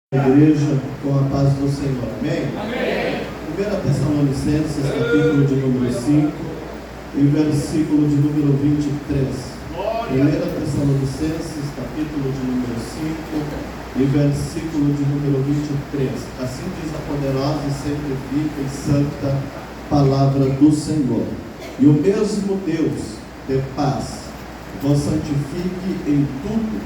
Igreja, com a paz do Senhor, amém? Amém. 1 Tessalonicenses, capítulo de número 5 e versículo de número 23. 1 Tessalonicenses, capítulo de número 5 e versículo de número 23. Assim diz a poderosa e sempre viva e santa palavra do Senhor. E o mesmo Deus de paz vos santifique em tudo,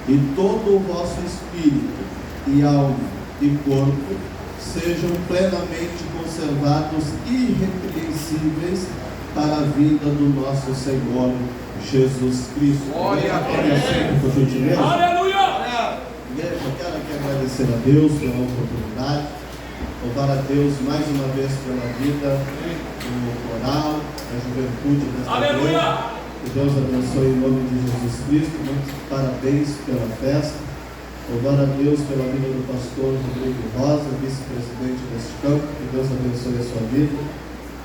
e todo o vosso espírito e alma e corpo sejam plenamente conservados irrepreensíveis para a vinda do nosso Senhor Jesus Cristo. Glória a Deus. Sempre, por gentileza. Aleluia! Igreja, eu quero aqui agradecer a Deus pela oportunidade, louvar a Deus mais uma vez pela vida do coral, da juventude desta Aleluia! igreja. Que Deus abençoe em nome de Jesus Cristo. Muitos parabéns pela festa. Louvar a Deus pela vida do pastor Rodrigo Rosa, vice-presidente deste campo. Que Deus abençoe a sua vida.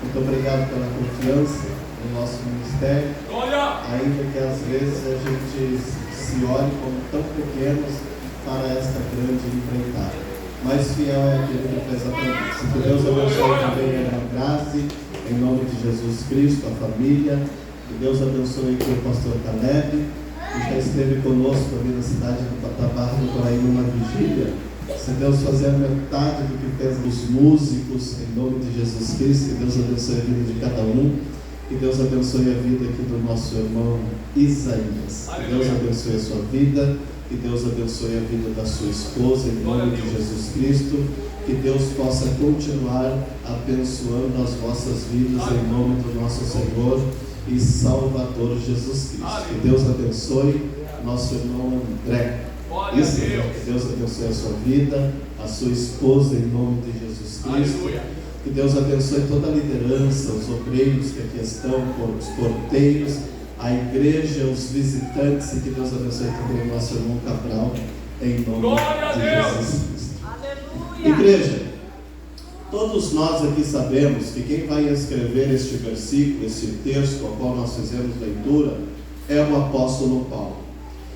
Muito obrigado pela confiança no nosso ministério. Glória! Ainda que às vezes a gente se olhe como tão pequenos para esta grande empreitada, mas fiel é aquele que fez a promessa. Que Deus abençoe também a irmã Grazi, em nome de Jesus Cristo, a família. Que Deus abençoe aqui o pastor Caleb, que já esteve conosco ali na cidade do Patabarro, por aí numa vigília. Se Deus fazer a metade do que fez dos músicos, em nome de Jesus Cristo, que Deus abençoe a vida de cada um. Que Deus abençoe a vida aqui do nosso irmão Isaías. Que Deus abençoe a sua vida. Que Deus abençoe a vida da sua esposa, em nome de Jesus Cristo. Que Deus possa continuar abençoando as vossas vidas, em nome do nosso Senhor e Salvador Jesus Cristo. Que Deus abençoe nosso irmão André. Isso, que Deus abençoe a sua vida, a sua esposa, em nome de Jesus Cristo. Aleluia. Que Deus abençoe toda a liderança, os obreiros que aqui estão, os porteiros, a igreja, os visitantes, e que Deus abençoe também o nosso irmão Cabral, em nome de Jesus Cristo. Aleluia. Igreja, todos nós aqui sabemos que quem vai escrever este versículo, este texto ao qual nós fizemos leitura, é o apóstolo Paulo.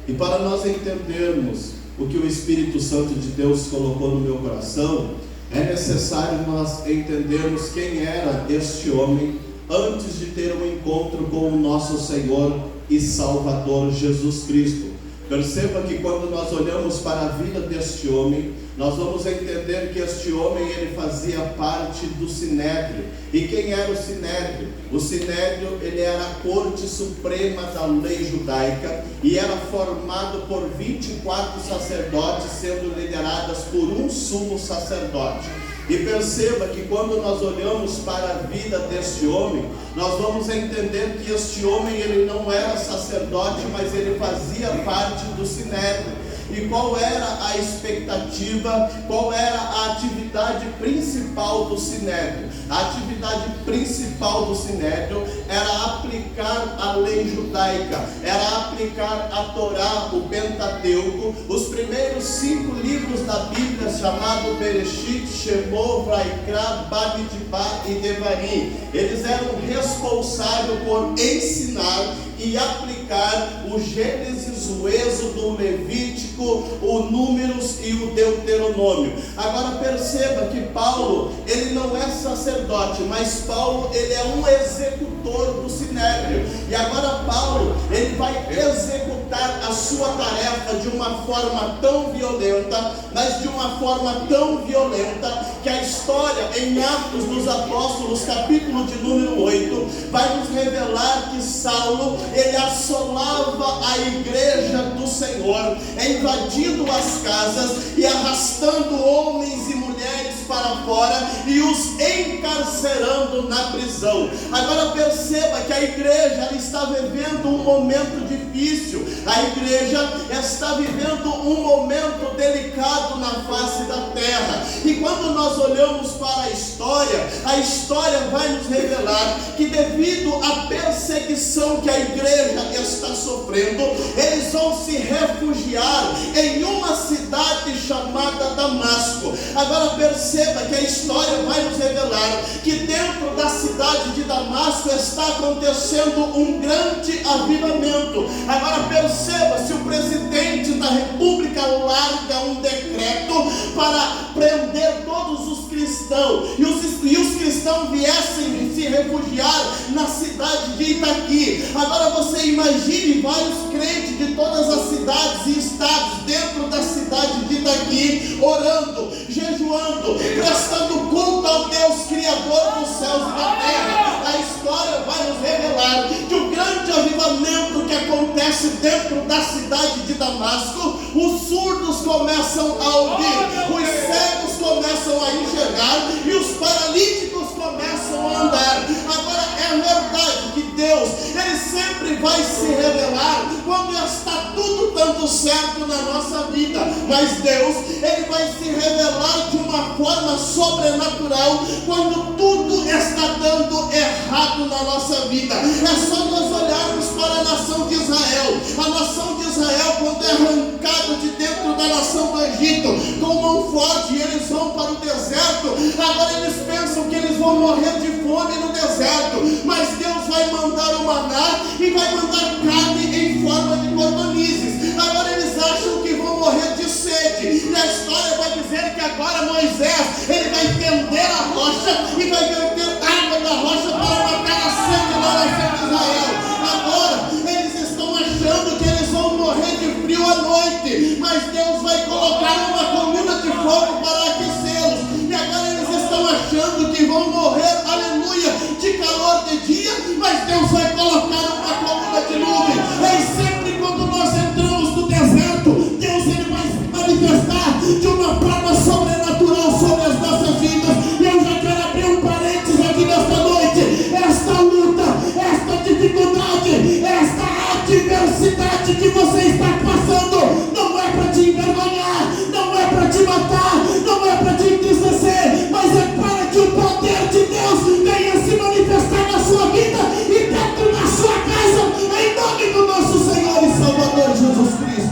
E para nós entendermos o que o Espírito Santo de Deus colocou no meu coração, é necessário nós entendermos quem era este homem antes de ter um encontro com o nosso Senhor e Salvador Jesus Cristo. Perceba que quando nós olhamos para a vida deste homem, nós vamos entender que este homem ele fazia parte do Sinédrio. E quem era o Sinédrio? O Sinédrio ele era a corte suprema da lei judaica e era formado por 24 sacerdotes, sendo lideradas por um sumo sacerdote. E perceba que quando nós olhamos para a vida deste homem, nós vamos entender que este homem ele não era sacerdote, mas ele fazia parte do Sinédrio. E qual era a expectativa, qual era a atividade principal do Sinédrio? A atividade principal do Sinédrio era aplicar a lei judaica, era aplicar a Torá, o Pentateuco, os primeiros 5 livros da Bíblia, chamado Bereshit, Shemot, Vaikra, Bamidbar e Devarim. Eles eram responsáveis por ensinar e aplicar o Gênesis, o Êxodo, o Levítico, o Números e o Deuteronômio. Agora perceba que Paulo, ele não é sacerdote, mas Paulo, ele é um executor do Sinédrio. E agora Paulo, ele vai executar a sua tarefa de uma forma tão violenta, mas de uma forma tão violenta, que a história em Atos dos Apóstolos, capítulo de número 8, vai nos revelar que Saulo, ele assolava a igreja do Senhor, invadindo as casas e arrastando homens e mulheres para fora e os encarcerando na prisão. Agora perceba que a igreja ela está vivendo um momento difícil, a igreja está vivendo um momento delicado na face da terra. E quando nós olhamos para a história vai nos revelar que devido à perseguição que a igreja está sofrendo, eles vão se refugiar em uma cidade chamada Damasco. Agora perceba que a história vai nos revelar que dentro da cidade de Damasco está acontecendo um grande avivamento. Agora perceba, se o presidente da república larga um decreto para prender todos os cristãos, e os cristãos viessem se refugiar na cidade de Itaqui. Agora você imagine vários crentes de todas as cidades e estados dentro da cidade de Itaqui, orando, jejuando, prestando culto ao Deus Criador dos céus e da terra. A história vai nos revelar que o grande avivamento que acontece dentro da cidade de Damasco, os surdos começam a ouvir, os cegos começam a enxergar e os paralíticos começam a andar. Agora é verdade que Deus, Ele sempre vai se revelar quando está tudo dando certo na nossa vida, mas Deus, Ele vai se revelar de uma forma sobrenatural quando tudo está dando errado na nossa vida. É só nós olharmos para a nação de Israel. A nação de Israel, quando é arrancada de dentro da nação do Egito com mão forte, e eles vão para o deserto, agora eles pensam que eles vão morrer de fome no deserto, mas Deus vai mandar o maná e vai mandar carne em forma de cordonizes. Agora eles acham que vão morrer de sede, e a história vai dizer que agora Moisés, ele vai fender a rocha e vai verter água da rocha para matar a sede da nação de Israel. Agora eles estão achando que eles vão morrer de frio à noite, mas Deus vai colocar uma coluna de fogo para aquecê-los. E agora eles estão achando que vão morrer, aleluia, de calor de dia, mas Deus vai colocar uma coluna de nuvem. E sempre quando nós entramos no deserto, Deus, ele vai se manifestar de uma forma sobrenatural sobre as nossas vidas. E eu já quero abrir um parênteses aqui nesta noite. Esta luta, esta dificuldade, esta adversidade que você está passando, não é para te envergonhar, não é para te matar, não é para te entristecer, mas é para que o poder de Deus venha se manifestar na sua vida e dentro da sua casa, em nome do nosso Senhor e Salvador Jesus Cristo.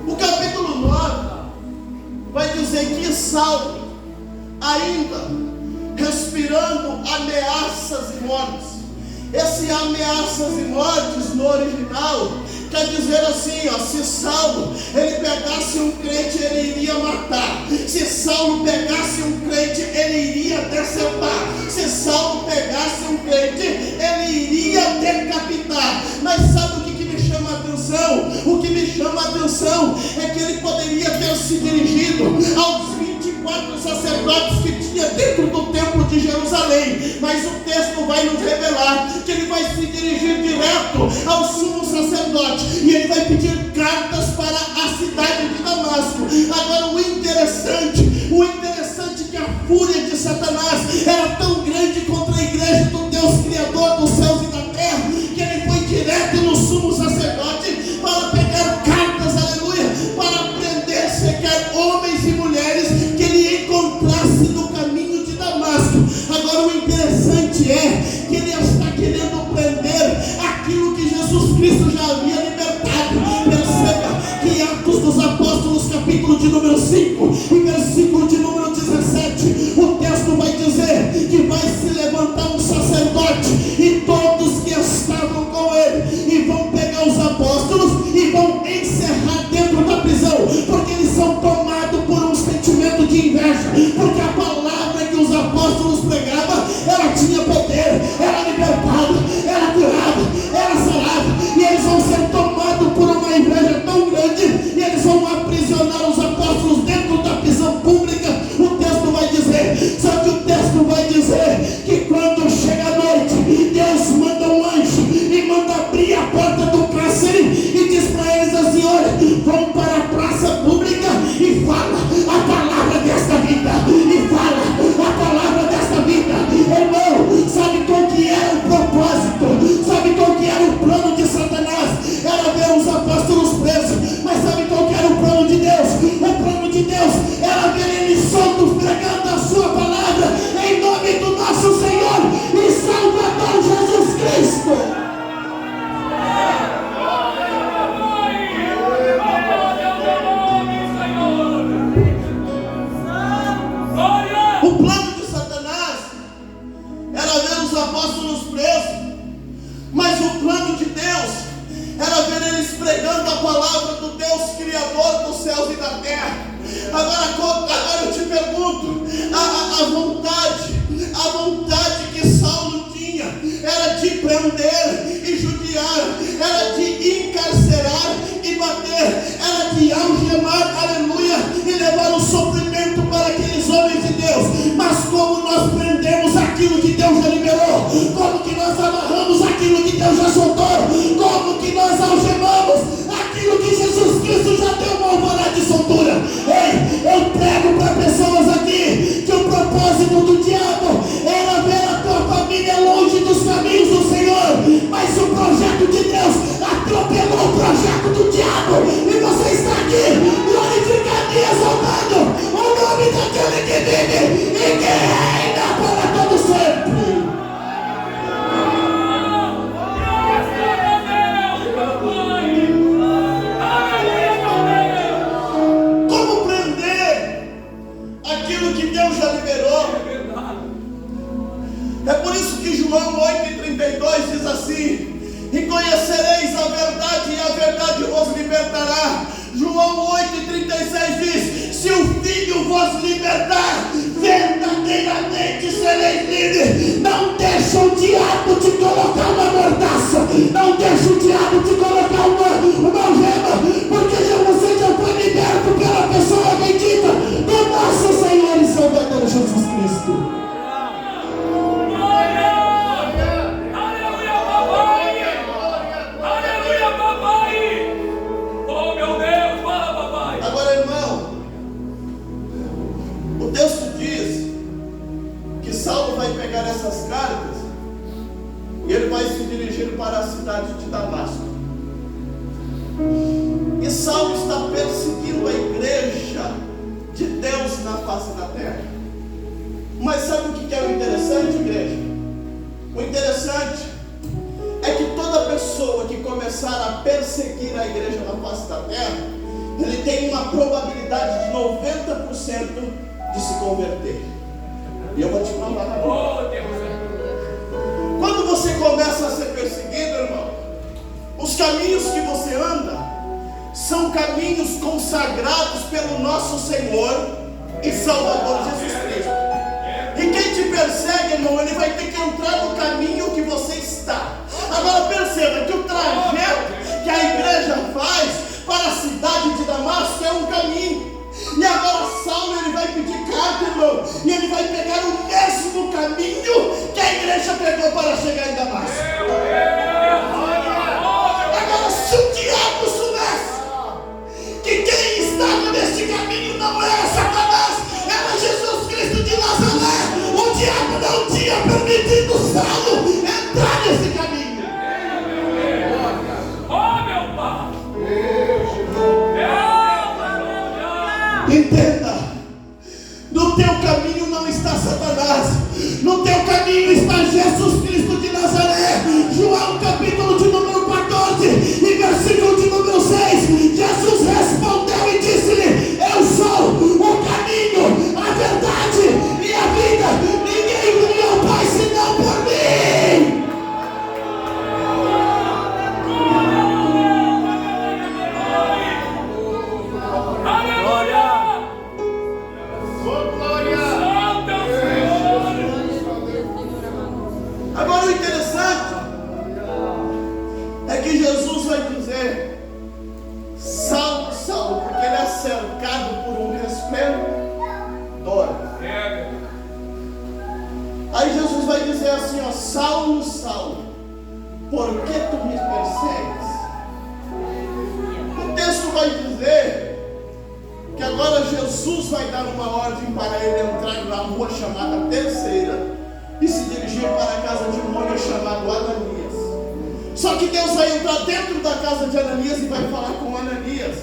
O capítulo 9 vai dizer que Saulo, ainda respirando ameaças e mortes. Esse ameaças e mortes no original quer dizer assim, ó, se Saulo ele pegasse um crente, ele iria matar. Se Saulo pegasse um crente, ele iria decepar. Se Saulo pegasse um crente, ele iria decapitar. Mas sabe o que me chama a atenção? O que me chama a atenção é que ele poderia ter se dirigido aos 24 sacerdotes que tinha dentro do templo de Jerusalém, mas o texto vai nos revelar que ele vai se dirigir direto ao sumo sacerdote e ele vai pedir cartas para a cidade de Damasco. Agora o interessante é que a fúria de Satanás era tão grande contra a igreja do Deus Criador dos céus e da terra, que ele foi direto no sumo sacerdote para pegar cartas, aleluia, para prender sequer homens e mulheres que ele encontrasse no caminho de Damasco. Agora o interessante é que ele está querendo prender aquilo que Jesus Cristo já havia libertado. Perceba que em Atos dos Apóstolos, capítulo de número 5 e versículo de número 17, o texto vai dizer que vai se levantar um sacerdote e todos que estavam com ele e vão pegar os apóstolos e vão encerrar dentro da prisão, porque eles são tomados por um sentimento de inveja, porque a palavra que os apóstolos pregavam, ela tinha poder, ela libertava, ela curava, ela sarava, e eles vão ser tomados por uma inveja tão grande, e eles vão aprisionar os apóstolos dentro da prisão pública. O texto vai dizer, só que o texto vai dizer que quando chega a noite, Deus manda um anjo e manda abrir a porta do cárcere e diz para eles assim, olha, vão para a praça pública e fala a palavra desta vida, e fala a palavra desta vida. Irmão, sabe qual que era o propósito? Sabe qual que era o plano de Satanás? Era ver os apóstolos presos, mas sabe qual que era o plano de Deus? O plano de Deus era ver eles soltos pregando a sua palavra em nome do nosso Senhor e Salvador Jesus Cristo. Deus criador dos céus e da terra. Agora eu te pergunto, a vontade que Saulo tinha era de prender e judiar, era de encarcerar e bater, era de algemar, aleluia, e levar o sofrimento para aqueles homens de Deus. Mas como nós prendemos aquilo que Deus já liberou, como que nós amarramos aquilo que Deus já soltou, como que nós algemamos aquilo que Jesus Cristo já deu uma alvorada de soltura. Ei, eu prego para pessoas aqui que o propósito do diabo era ver a tua família longe dos caminhos do Senhor, mas o projeto de Deus atropelou o projeto do diabo, e você está aqui glorificando e exaltando o nome daquele que vive e que reina para todo sempre. Como prender aquilo que Deus já liberou? É por isso que João 8,32 diz assim: e conhecereis a verdade, e a verdade vos libertará. João 8,36 diz: se o Filho vos libertar, verdadeiramente sereis livres. Não deixa o diabo te colocar uma mordaça, não deixa o diabo te colocar uma algema, porque você já foi liberto pela pessoa bendita do nosso Senhor e Salvador Jesus Cristo. Essas cartas, e ele vai se dirigir para a cidade de Damasco. E Saulo está perseguindo a igreja de Deus na face da terra. Mas sabe o que é o interessante, igreja? O interessante é que toda pessoa que começar a perseguir a igreja na face da terra, ele tem uma probabilidade de 90% de se converter. E eu vou te provar na boca. Quando você começa a ser perseguido, irmão, os caminhos que você anda são caminhos consagrados pelo nosso Senhor e Salvador Jesus Cristo. E quem te persegue, irmão, ele vai ter que entrar no caminho que você está. Agora perceba que o trajeto que a igreja faz para a cidade de Damasco é um caminho. E agora Saulo, ele vai pedir carta, irmão, e ele vai pegar o mesmo caminho que a igreja pegou para chegar em Damasco. Agora, se o diabo soubesse que quem estava neste caminho não era Satanás, era Jesus Cristo de Nazaré, o diabo não tinha permitido Saulo entrar nesse caminho. Entenda, no teu caminho não está Satanás, no teu caminho está Jesus Cristo de Nazaré. João capítulo de número 14 e versículo de número 6, Jesus respondeu e disse-lhe: eu sou o caminho, a verdade e a vida, ninguém viu ao Pai senão por mim. Agora o interessante é que Jesus vai dizer: Saulo, Saulo, porque ele é cercado por um resplendor. Aí Jesus vai dizer assim, ó: Saulo, Saulo, por que tu me persegues? O texto vai dizer que agora Jesus vai dar uma ordem para ele entrar na rua chamada Terceira e se dirigir para a casa de um homem chamado Ananias. Só que Deus vai entrar dentro da casa de Ananias e vai falar com Ananias.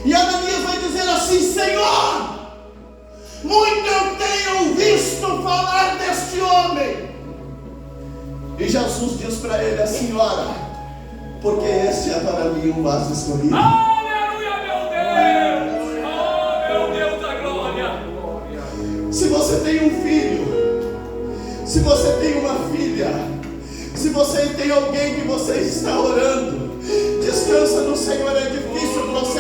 E Ananias vai dizer assim: Senhor, muito eu tenho visto falar deste homem. E Jesus diz para ele assim: ora, porque este é para mim um vaso escolhido. Aleluia, meu Deus! Oh, meu Deus da glória! Se você tem um filho, se você tem uma filha, se você tem alguém que você está orando, descansa no Senhor. É difícil o processo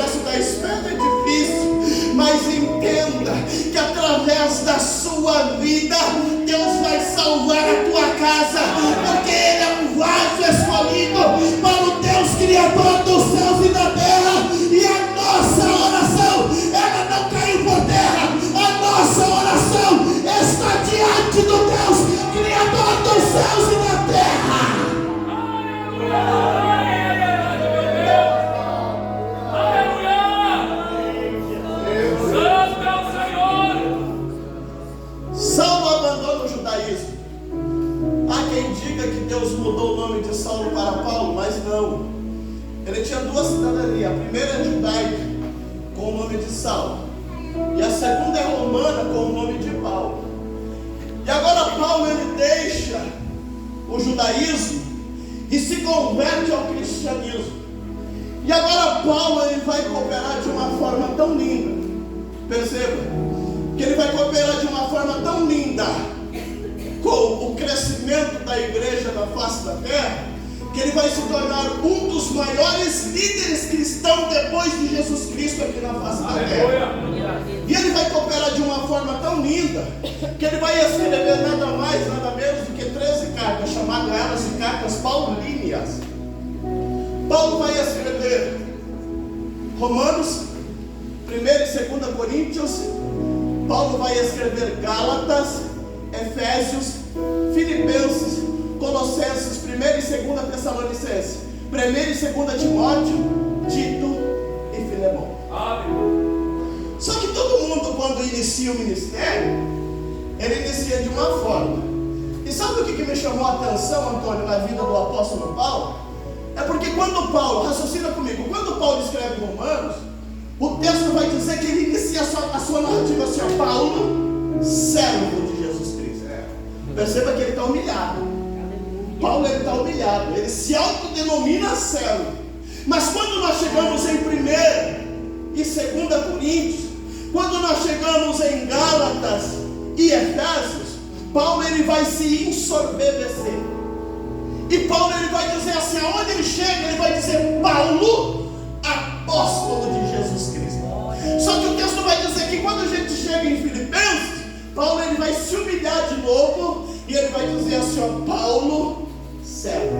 Ele tinha duas cidadanias. A primeira é judaica, com o nome de Saulo, e a segunda é romana, com o nome de Paulo. E agora Paulo, ele deixa o judaísmo e se converte ao cristianismo. E agora Paulo, ele vai cooperar de uma forma tão linda. Perceba que ele vai cooperar de uma forma tão linda com o crescimento da igreja na face da terra, que ele vai se tornar um dos maiores líderes cristãos depois de Jesus Cristo aqui na face da terra. E ele vai cooperar de uma forma tão linda que ele vai escrever nada mais, nada menos do que 13 cartas, chamadas elas de cartas paulíneas. Paulo vai escrever Romanos, 1 e 2 Coríntios. Paulo vai escrever Gálatas, Efésios, Filipenses, Colossenses, 1 e 2 Tessalonicenses, 1 e 2 Timóteo, Tito e Filemão. Só que todo mundo, quando inicia o ministério, ele inicia de uma forma. E sabe o que me chamou a atenção, Antônio, na vida do apóstolo Paulo? É porque quando Paulo, raciocina comigo, quando Paulo escreve Romanos, o texto vai dizer que ele inicia a sua narrativa assim: Paulo, servo de Jesus Cristo. Perceba que ele está humilhado. Paulo, ele está humilhado, ele se autodenomina servo. Mas quando nós chegamos em 1 e 2 Coríntios, quando nós chegamos em Gálatas e Efésios, Paulo, ele vai se ensorbebecer. E Paulo, ele vai dizer assim, aonde ele chega, ele vai dizer: Paulo, apóstolo de Jesus Cristo. Só que o texto vai dizer que quando a gente chega em Filipenses, Paulo, ele vai se humilhar de novo e ele vai dizer assim, ó, Paulo, servo.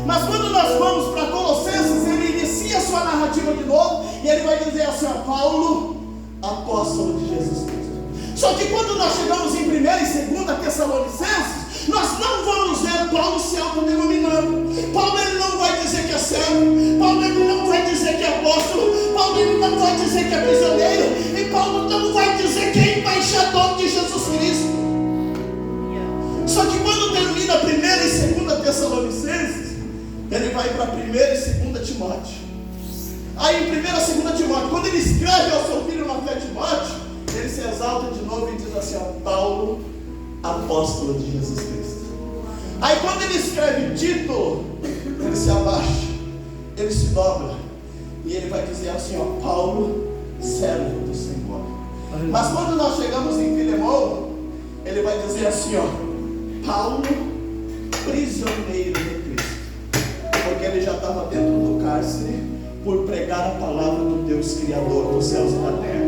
Mas quando nós vamos para Colossenses, ele inicia a sua narrativa de novo e ele vai dizer assim, ó, Paulo, apóstolo de Jesus Cristo. Só que quando nós chegamos em 1 e 2 Tessalonicenses, nós não vamos ver Paulo se autodenominando. Paulo, ele não vai dizer que é servo. Paulo, ele não vai dizer que é apóstolo. Paulo, ele não vai dizer que é prisioneiro. E Paulo não vai dizer que é embaixador de Jesus Cristo. Só que quando termina 1 e 2 Tessalonicenses, ele vai para 1 e 2 Timóteo. Aí em 1 e 2 Timóteo, quando ele escreve ao seu filho na fé Timóteo, ele se exalta de novo e diz assim, ó, Paulo, apóstolo de Jesus Cristo. Aí quando ele escreve Tito, ele se abaixa, ele se dobra e ele vai dizer assim, ó, Paulo, servo do Senhor. Mas quando nós chegamos em Filemão, ele vai dizer assim, ó, Paulo, prisioneiro de Cristo, porque ele já estava dentro do cárcere por pregar a palavra do Deus Criador dos céus e da terra.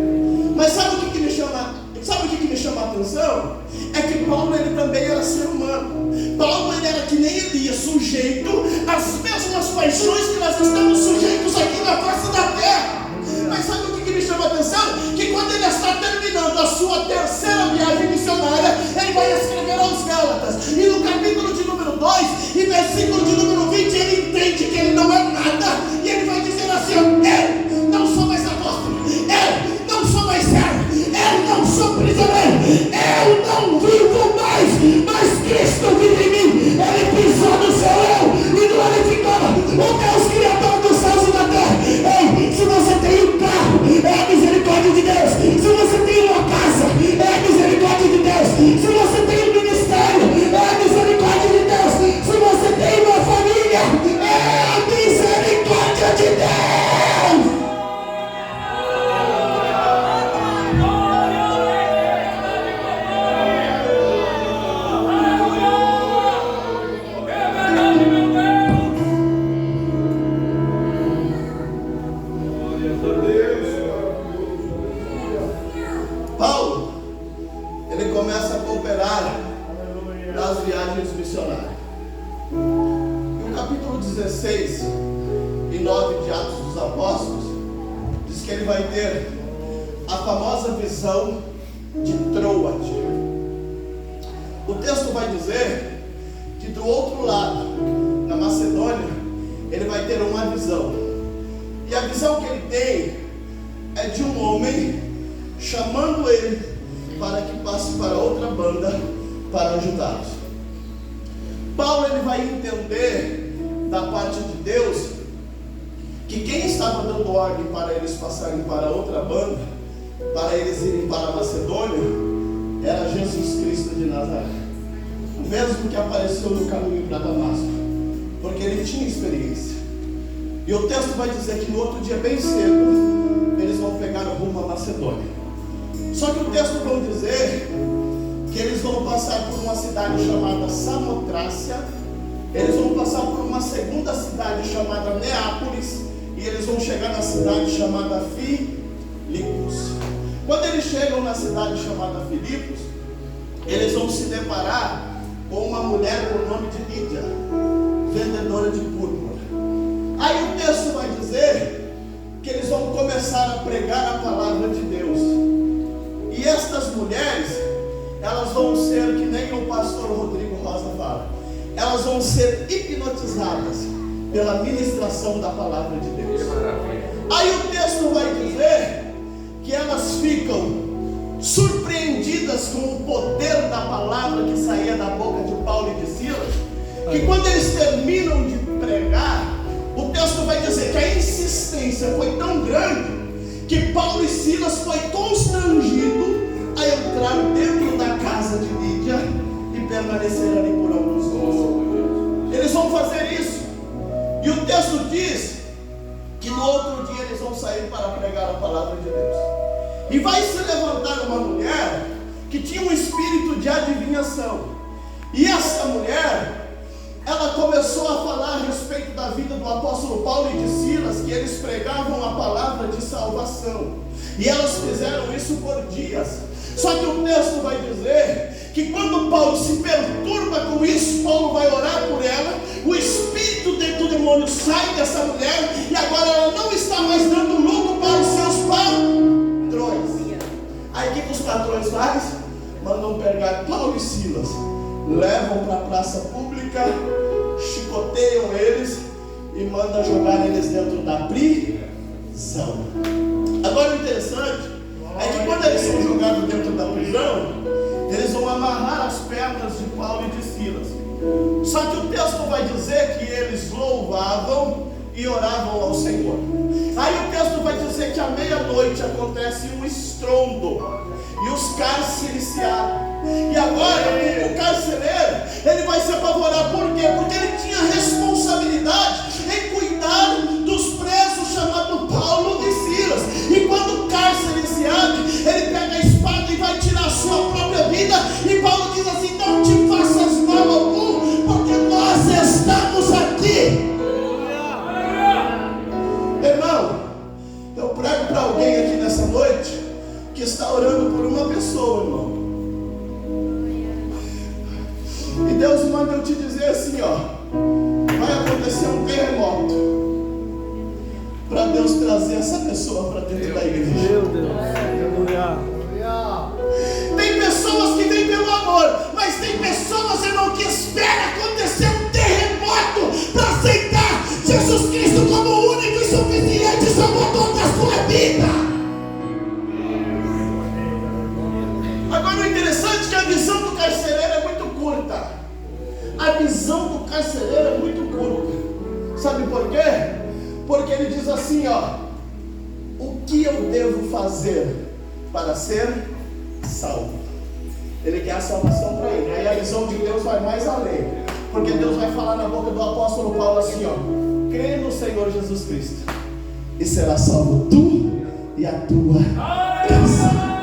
Mas sabe o que me chama a atenção? É que Paulo, ele também era ser humano. Paulo, ele era que nem Elias, sujeito às mesmas paixões que nós estamos sujeitos aqui na face da terra. Mas sabe o que me chama a atenção? Que quando ele está terminando a sua terceira viagem missionária, ele vai escrever aos Gálatas. E no capítulo de número 2 e versículo de número 20, ele entende que ele não é nada. E ele vai dizer assim, eu não sou mais apóstolo, eu não sou mais servo, eu não sou prisioneiro, eu não vivo mais, mas Cristo vive em mim. Ele pisou no seu eu e glorificou o Deus Criador dos céus e da terra. Ei, se você tem um carro, é a misericórdia de Deus. Se você tem uma casa, é a misericórdia de Deus. Se você tem um ministério, é a misericórdia de Deus. Se você tem uma família, é a misericórdia de Deus. Paulo, ele começa a cooperar nas viagens missionárias. E o capítulo 16 e 9 de Atos dos Apóstolos diz que ele vai ter a famosa visão de Troade. O texto vai dizer que do outro lado, na Macedônia, ele vai ter uma visão. E a visão que ele tem é de um homem chamando ele para que passe para outra banda para ajudá-los. Paulo, ele vai entender da parte de Deus que quem estava dando ordem para eles passarem para outra banda, para eles irem para a Macedônia, era Jesus Cristo de Nazaré, o mesmo que apareceu no caminho para Damasco, porque ele tinha experiência. E o texto vai dizer que no outro dia bem cedo eles vão pegar o rumo à Macedônia. Só que o texto vai dizer que eles vão passar por uma cidade chamada Samotrácia, eles vão passar por uma segunda cidade chamada Neápolis, e eles vão chegar na cidade chamada Filipos. Quando eles chegam na cidade chamada Filipos, eles vão se deparar com uma mulher por nome de Lídia, vendedora de púrpura. Aí o texto vai dizer que eles vão começar a pregar a palavra de Deus. E estas mulheres, elas vão ser, que nem o pastor Rodrigo Rosa fala, elas vão ser hipnotizadas pela ministração da palavra de Deus. Aí o texto vai dizer que elas ficam surpreendidas com o poder da palavra que saía da boca de Paulo e de Silas, que quando eles terminam de pregar, o texto vai dizer que a insistência foi tão grande que Paulo e Silas foi constrangido a entrar dentro da casa de Lídia e permanecer ali por alguns dias. Eles vão fazer isso, e o texto diz que no outro dia eles vão sair para pregar a palavra de Deus. E vai se levantar uma mulher que tinha um espírito de adivinhação. E essa mulher, ela começou a falar a respeito da vida do apóstolo Paulo e de Silas, que eles pregavam a palavra de salvação. E elas fizeram isso por dias. Só que o texto vai dizer que quando Paulo se perturba com isso, Paulo vai orar por ela, o espírito do demônio sai dessa mulher, e agora ela não está mais dando lucro para os seus patrões. Aí o que os patrões fazem? Mandam pegar Paulo e Silas, levam para a praça pública, chicoteiam eles e mandam jogar eles dentro da prisão. Agora o interessante é que quando eles são jogados dentro da prisão, eles vão amarrar as pernas de Paulo e de Silas. Só que o texto vai dizer que eles louvavam e oravam ao Senhor. Aí o texto vai dizer que à meia-noite acontece um estrondo e os cárceres se abrem. E agora o carcereiro, ele vai se apavorar. Por quê? Porque ele tinha responsabilidade em cuidar dos presos chamados Paulo e Silas. E quando o cárcere se abre, ele pega a espada e vai tirar a sua própria vida. E Paulo diz assim: não te faças mal algum, porque nós estamos aqui. Irmão, eu prego para alguém aqui nessa noite que está orando por uma pessoa, irmão. E Deus manda eu te dizer assim, ó: vai acontecer um terremoto para Deus trazer essa pessoa para dentro da igreja. Meu Deus, aleluia. Tem pessoas que vêm pelo amor, mas tem pessoas, irmão, que esperam acontecer um terremoto para aceitar Jesus Cristo como o único e suficiente Salvador da sua vida. Agora o interessante é que a visão do carcereiro é muito curta. A visão do carcereiro é muito curta. Sabe por quê? Porque ele diz assim, ó: o que eu devo fazer para ser salvo? Ele quer a salvação para ele. Aí a visão de Deus vai mais além, porque Deus vai falar na boca do apóstolo Paulo assim, ó: crê no Senhor Jesus Cristo e será salvo tu e a tua casa.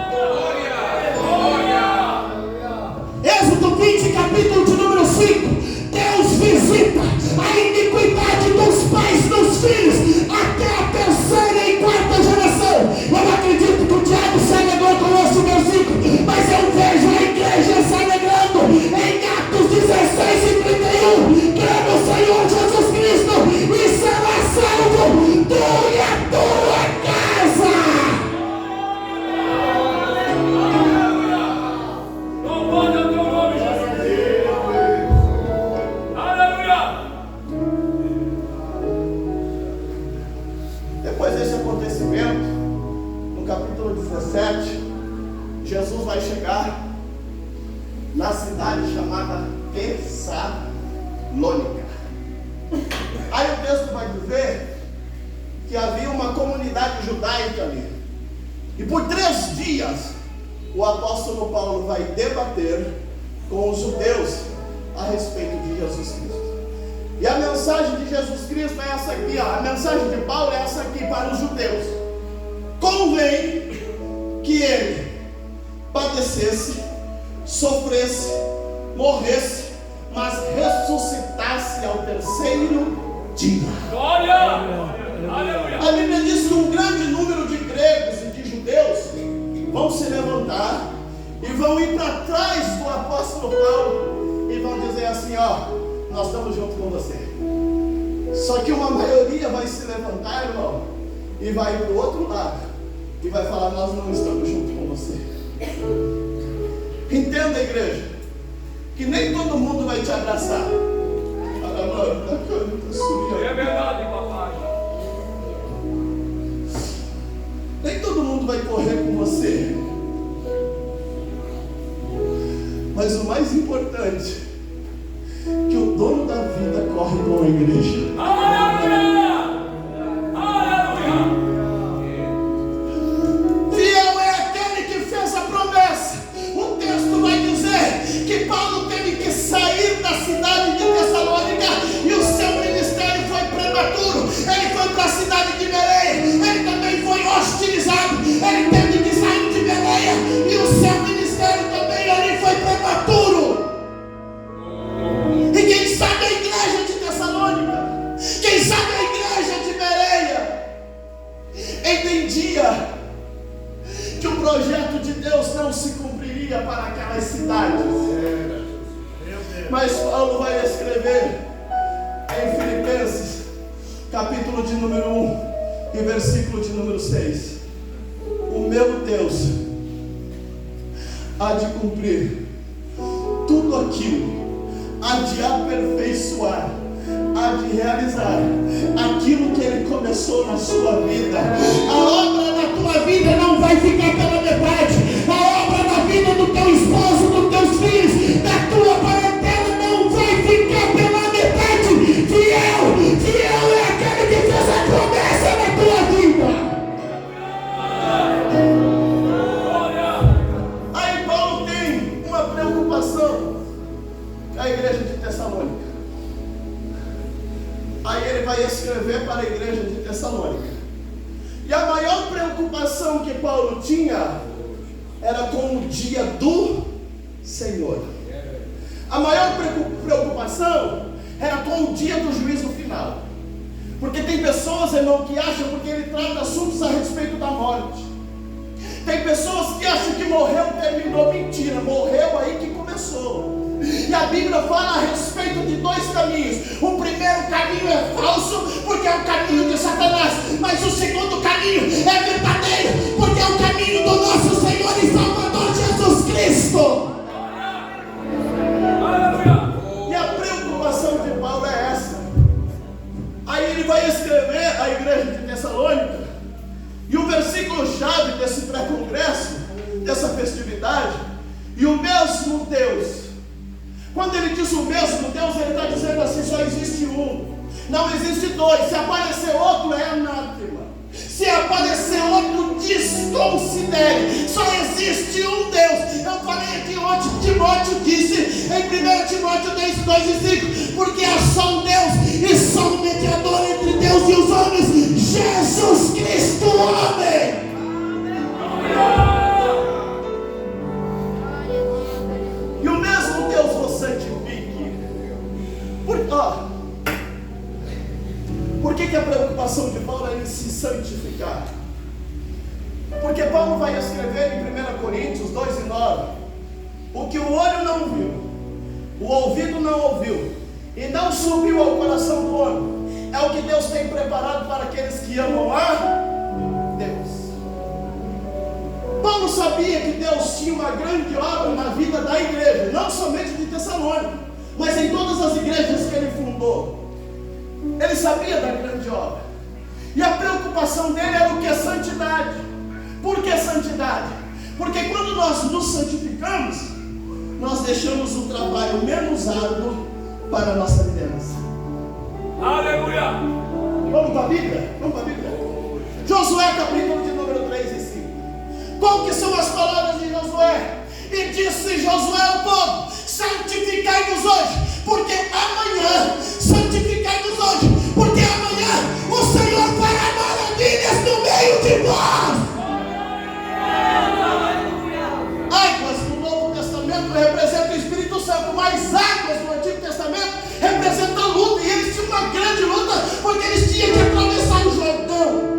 Êxodo 20, capítulo de número 5. Deus visita a iniquidade dos pais nos filhos até a terceira e quarta geração. Eu acredito que o diabo se alegrou com esse versículo, mas eu vejo a igreja se alegrando em Atos 16 e 31. Crê no Senhor Jesus Cristo e será salvo tu e a tua casa. Louvado é o teu nome, Jesus. Aleluia. Depois desse acontecimento, no capítulo 17, Jesus vai chegar na cidade chamada Tessalônica. Aí o texto vai dizer havia uma comunidade judaica ali. E por 3 dias, o apóstolo Paulo vai debater com os judeus a respeito de Jesus Cristo. E a mensagem de Jesus Cristo é essa aqui, ó. A mensagem de Paulo é essa aqui para os judeus: convém que ele padecesse, sofresse, morresse, mas ressuscitasse ao 3º dia. Glória! Aleluia! A Bíblia diz que um grande número de gregos e de judeus vão se levantar e vão ir para trás do apóstolo Paulo e vão dizer assim: ó, nós estamos juntos com você. Só que uma maioria vai se levantar, irmão, e vai para o outro lado e vai falar: nós não estamos juntos com você. Entenda, igreja, que nem todo mundo vai te abraçar. É verdade, papai. Nem todo mundo vai correr com você. Mas o mais importante, que o dono da vida corre com a igreja. Aleluia! Aleluia! Fiel é aquele que fez a promessa. O texto vai dizer que Paulo teve que sair da cidade de Tessalônica e o seu ministério foi prematuro. Ele foi para a cidade de Bereia. Ele também foi hostilizado. Ele teve que sair de Bereia e o seu ministério também ali foi prematuro. E quem sabe a igreja de Tessalônica, quem sabe a igreja de Bereia, entendia que o projeto de Deus não se cumpriria para aquelas cidades. Mas Paulo vai escrever em Filipenses, capítulo de número 1 e versículo de número 6: o meu Deus há de cumprir tudo aquilo, há de aperfeiçoar, há de realizar aquilo que Ele começou na sua vida. A obra na tua vida não vai ficar pela metade. A obra na vida do teu esposo, dos teus filhos, da tua parentela não vai ficar pela metade. Fiel é aquele que fez a promessa na tua vida. Aí Paulo tem uma preocupação com a igreja de Tessalônica. Aí ele vai escrever para a igreja de Tessalônica. E a maior preocupação que Paulo tinha era com o dia do Senhor. A maior preocupação era com o dia do juízo final. Porque tem pessoas, irmão, que acham, porque ele trata assuntos a respeito da morte. Tem pessoas que acham que morreu, terminou. Mentira, morreu aí que começou. E a Bíblia fala a respeito de 2 caminhos. O primeiro caminho é falso, porque é o caminho de Satanás. Mas o segundo caminho é verdadeiro, porque é o caminho do nosso Senhor e Salvador Jesus Cristo. E a preocupação de Paulo é essa. Aí ele vai escrever a igreja de Tessalônica, e o versículo-chave desse pré-congresso, dessa festividade: e o mesmo Deus. Quando ele diz o mesmo Deus, ele está dizendo assim: só existe um, não existe 2. Se aparecer outro, é anátema. Se aparecer outro, desconsidere. Só existe um Deus. Eu falei aqui ontem, Timóteo disse em 1 Timóteo 2 e 5: porque há só um Deus e só um mediador entre Deus e os homens, Jesus Cristo, homem. E o mesmo Deus vos santifique. Por que a preocupação de Paulo é em se santificar? Porque Paulo vai escrever em 1 Coríntios 2 e 9: o que o olho não viu, o ouvido não ouviu, e não subiu ao coração do homem, é o que Deus tem preparado para aqueles que amam a Deus. Paulo sabia que Deus tinha uma grande obra na vida da igreja, não somente de Tessalônica, mas em todas as igrejas que ele fundou. Ele sabia da grande obra. E a preocupação dele era o que? Santidade. Por que santidade? Porque quando nós nos santificamos, nós deixamos o trabalho menos árduo para a nossa liderança. Aleluia! Vamos para a Bíblia? Vamos para a Bíblia? disse Josué ao povo: santificai-vos hoje, porque amanhã, santificai-vos hoje, porque amanhã o Senhor fará maravilhas no meio de nós. Águas do Novo Testamento representam o Espírito Santo, mas águas do Antigo Testamento representam a luta, e eles tinham uma grande luta, porque eles tinham que atravessar o Jordão.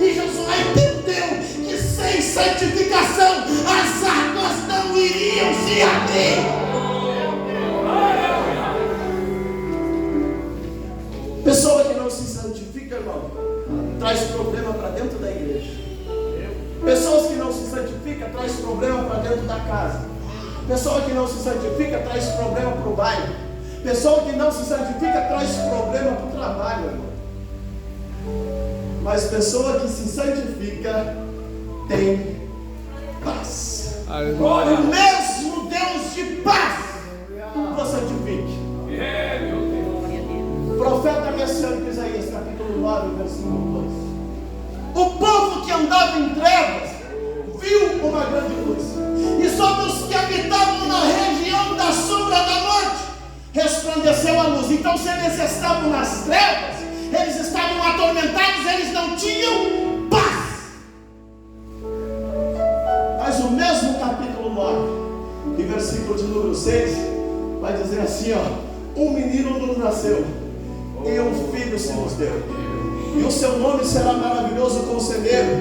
E Josué entendeu que sem santificação as águas não iriam se abrir. Pessoa que não se santifica, irmão, traz problema para dentro da igreja. Pessoas que não se santificam traz problema para dentro da casa. Pessoa que não se santifica traz problema para o bairro. Pessoa que não se santifica traz problema para o trabalho, irmão. Mas pessoa que se santifica tem paz. O mesmo Deus de paz vos santifique. Profeta messiânico Isaías, capítulo 9, versículo 2. O povo que andava em trevas viu uma grande luz, e sobre os que habitavam na região da sombra da morte resplandeceu a luz. Então, se eles estavam nas trevas, eles estavam atormentados, eles não tinham paz. Mas o mesmo capítulo 9, e versículo de número 6, vai dizer assim, ó: um menino nos nasceu, e um filho se nos deu, e o seu nome será maravilhoso conselheiro,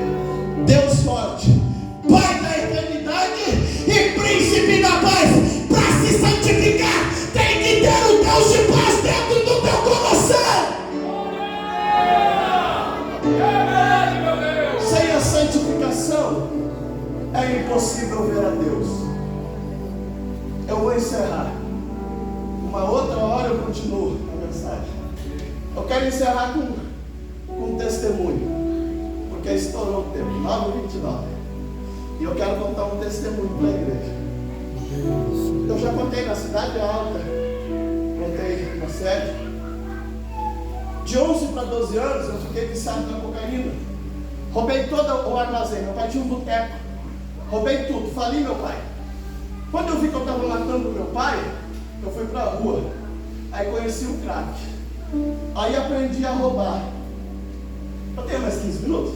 Deus forte, Pai da eternidade e príncipe da paz. Para se santificar, tem que ter o Deus de paz dentro do teu coração. Sem a santificação é impossível ver a Deus. Eu vou encerrar. Uma outra hora eu continuo a mensagem. Eu quero encerrar com um testemunho, porque estourou o tempo, 9h29. E eu quero contar um testemunho para a igreja. Eu já contei na Cidade Alta, contei na sede. De 11 para 12 anos eu fiquei viciado na cocaína. Roubei todo o armazém. Meu pai tinha um boteco. Roubei tudo, fali meu pai. Quando eu vi que eu estava matando meu pai, eu fui para a rua. Aí conheci o crack. Aí aprendi a roubar. Eu tenho mais 15 minutos?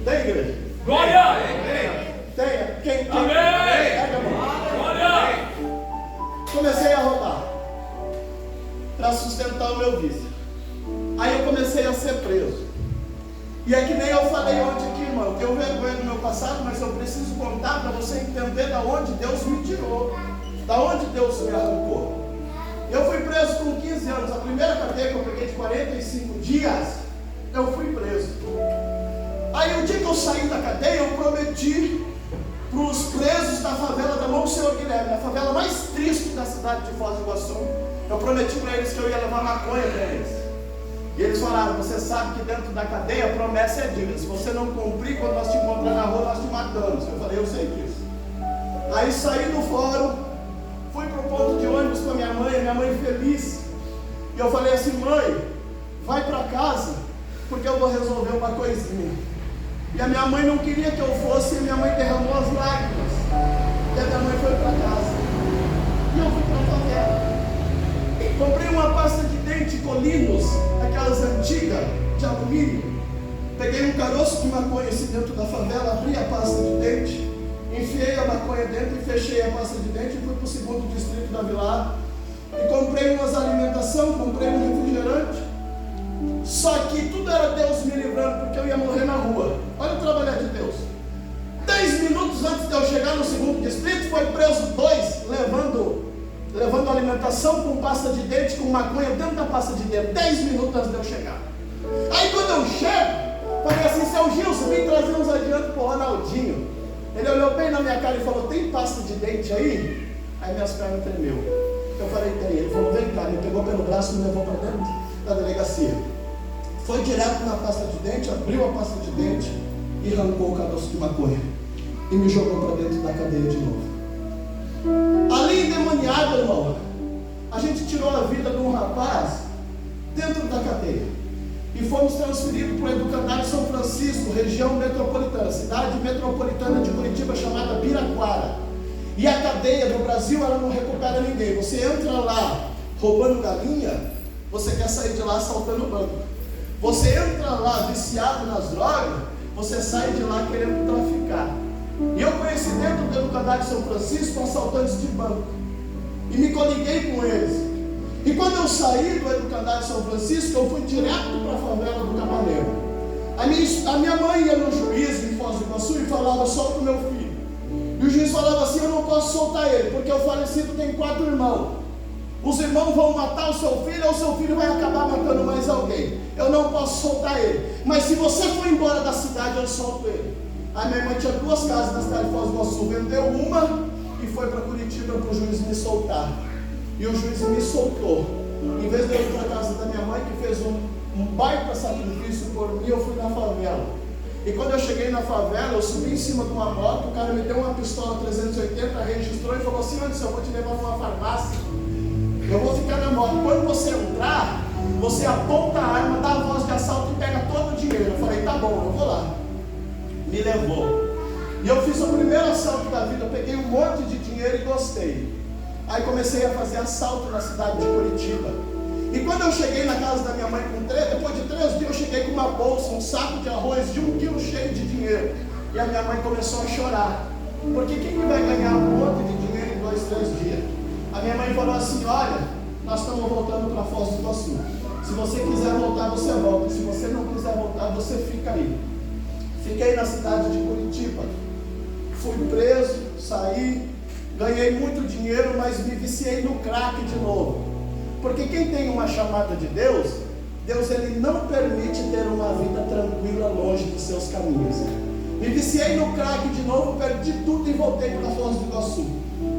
Tem, igreja? Glória! Tenha. Quem? Amém! Pega a mão. Glória! Comecei a roubar para sustentar o meu vício. Aí eu comecei a ser preso. E é que nem eu falei ontem aqui, irmão. Eu tenho vergonha do meu passado, mas eu preciso contar para você entender da onde Deus me tirou, da onde Deus me arrancou. Eu fui preso com 15 anos. A primeira cadeia que eu peguei de 45 dias, eu fui preso. Aí o dia que eu saí da cadeia, eu prometi para os presos da favela da Monsenhor Guilherme, a favela mais triste da cidade de Foz do Iguaçu. Eu prometi para eles que eu ia levar maconha para eles. E eles falaram: você sabe que dentro da cadeia a promessa é dívida. Se você não cumprir, quando nós te encontrar na rua, nós te matamos. Eu falei: eu sei disso. Aí saí do fórum, fui para o ponto de ônibus com a minha mãe feliz. E eu falei assim: mãe, vai para casa, porque eu vou resolver uma coisinha. E a minha mãe não queria que eu fosse, e minha mãe derramou as lágrimas. E a minha mãe foi para casa. E eu fui para a favela. Comprei uma pasta de dente Colinos, aquelas antigas, de alumínio. Peguei um caroço de maconha assim dentro da favela, abri a pasta de dente, enfiei a maconha dentro e fechei a pasta de dente e fui para o segundo distrito da Vilar. E comprei umas alimentação, comprei um refrigerante. Só que tudo era Deus me livrando, porque eu ia morrer na rua. Olha o trabalho de Deus. 10 minutos antes de eu chegar no segundo distrito, foi preso 2, levando alimentação com pasta de dente, com maconha dentro da pasta de dente. 10 minutos antes de eu chegar. Aí quando eu chego, falei assim: seu Gilson, vim trazer uns adiantos pro Ronaldinho. Ele olhou bem na minha cara e falou: tem pasta de dente aí? Aí minhas pernas tremeu. Eu falei: tem. Ele falou: vem cá. Ele pegou pelo braço e me levou para dentro da delegacia. Foi direto na pasta de dente, abriu a pasta de dente e arrancou o caroço de maconha e me jogou para dentro da cadeia de novo. Ali endemoniado, irmão, a gente tirou a vida de um rapaz dentro da cadeia e fomos transferidos para o Educandário São Francisco, região metropolitana, cidade metropolitana de Curitiba, chamada Piraquara. E cadeia do Brasil, ela não recupera ninguém. Você entra lá roubando galinha, você quer sair de lá assaltando o banco. Você entra lá viciado nas drogas, você sai de lá querendo traficar. E eu conheci dentro do Educadar de São Francisco assaltantes de banco. E me coliguei com eles. E quando eu saí do Educadar de São Francisco, eu fui direto para a favela do Camaneiro. A minha mãe ia no juiz em Foz do Iguaçu e falava: solta o meu filho. E o juiz falava assim: eu não posso soltar ele, porque o falecido tem 4 irmãos. Os irmãos vão matar o seu filho, ou o seu filho vai acabar matando mais alguém. Eu não posso soltar ele. Mas se você for embora da cidade, eu solto ele. A minha mãe tinha 2 casas na cidade de Foz do Iguaçu. Vendeu uma e foi para Curitiba para o juiz me soltar. E o juiz me soltou. Em vez de eu ir para a casa da minha mãe, que fez um baita sacrifício por mim, eu fui na favela. E quando eu cheguei na favela, eu subi em cima de uma moto, o cara me deu uma pistola 380, registrou e falou assim: Anderson, eu vou te levar numa farmácia. Eu vou ficar na moto. Quando você entrar, você aponta a arma, dá a voz de assalto e pega todo o dinheiro. Eu falei: tá bom, eu vou lá. Me levou. E eu fiz o primeiro assalto da vida. Eu peguei um monte de dinheiro e gostei. Aí comecei a fazer assalto na cidade de Curitiba. E quando eu cheguei na casa da minha mãe depois de 3 dias, eu cheguei com uma bolsa, um saco de arroz de 1 quilo cheio de dinheiro. E a minha mãe começou a chorar. Porque quem que vai ganhar um monte de dinheiro em 2, 3 dias? A minha mãe falou assim: olha, nós estamos voltando para Foz do Iguaçu. Se você quiser voltar, você volta. Se você não quiser voltar, você fica aí. Fiquei na cidade de Curitiba. Fui preso, saí, ganhei muito dinheiro, mas me viciei no crack de novo. Porque quem tem uma chamada de Deus, Deus ele não permite ter uma vida tranquila longe dos seus caminhos. Me viciei no crack de novo, perdi tudo e voltei para Foz do Iguaçu.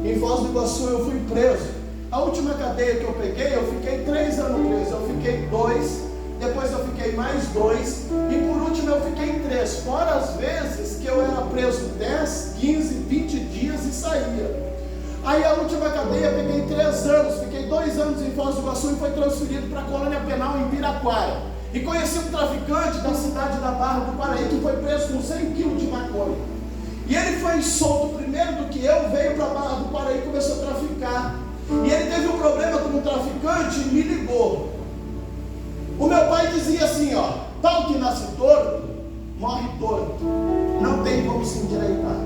Em Foz do Iguaçu eu fui preso. A última cadeia que eu peguei, eu fiquei 3 anos preso. Eu fiquei 2, depois eu fiquei mais 2 e por último eu fiquei 3. Fora as vezes que eu era preso 10, 15, 20 dias e saía. Aí a última cadeia eu peguei 3 anos, fiquei 2 anos em Foz do Iguaçu e foi transferido para a colônia penal em Piraquara. E conheci um traficante da cidade da Barra do Paraí que foi preso com 100 quilos de maconha. E ele foi solto primeiro do que eu, veio para a Barra do Paraí e começou a traficar. E ele teve um problema com um traficante e me ligou. O meu pai dizia assim, ó: pau que nasce torto, morre torto. Não tem como se endireitar.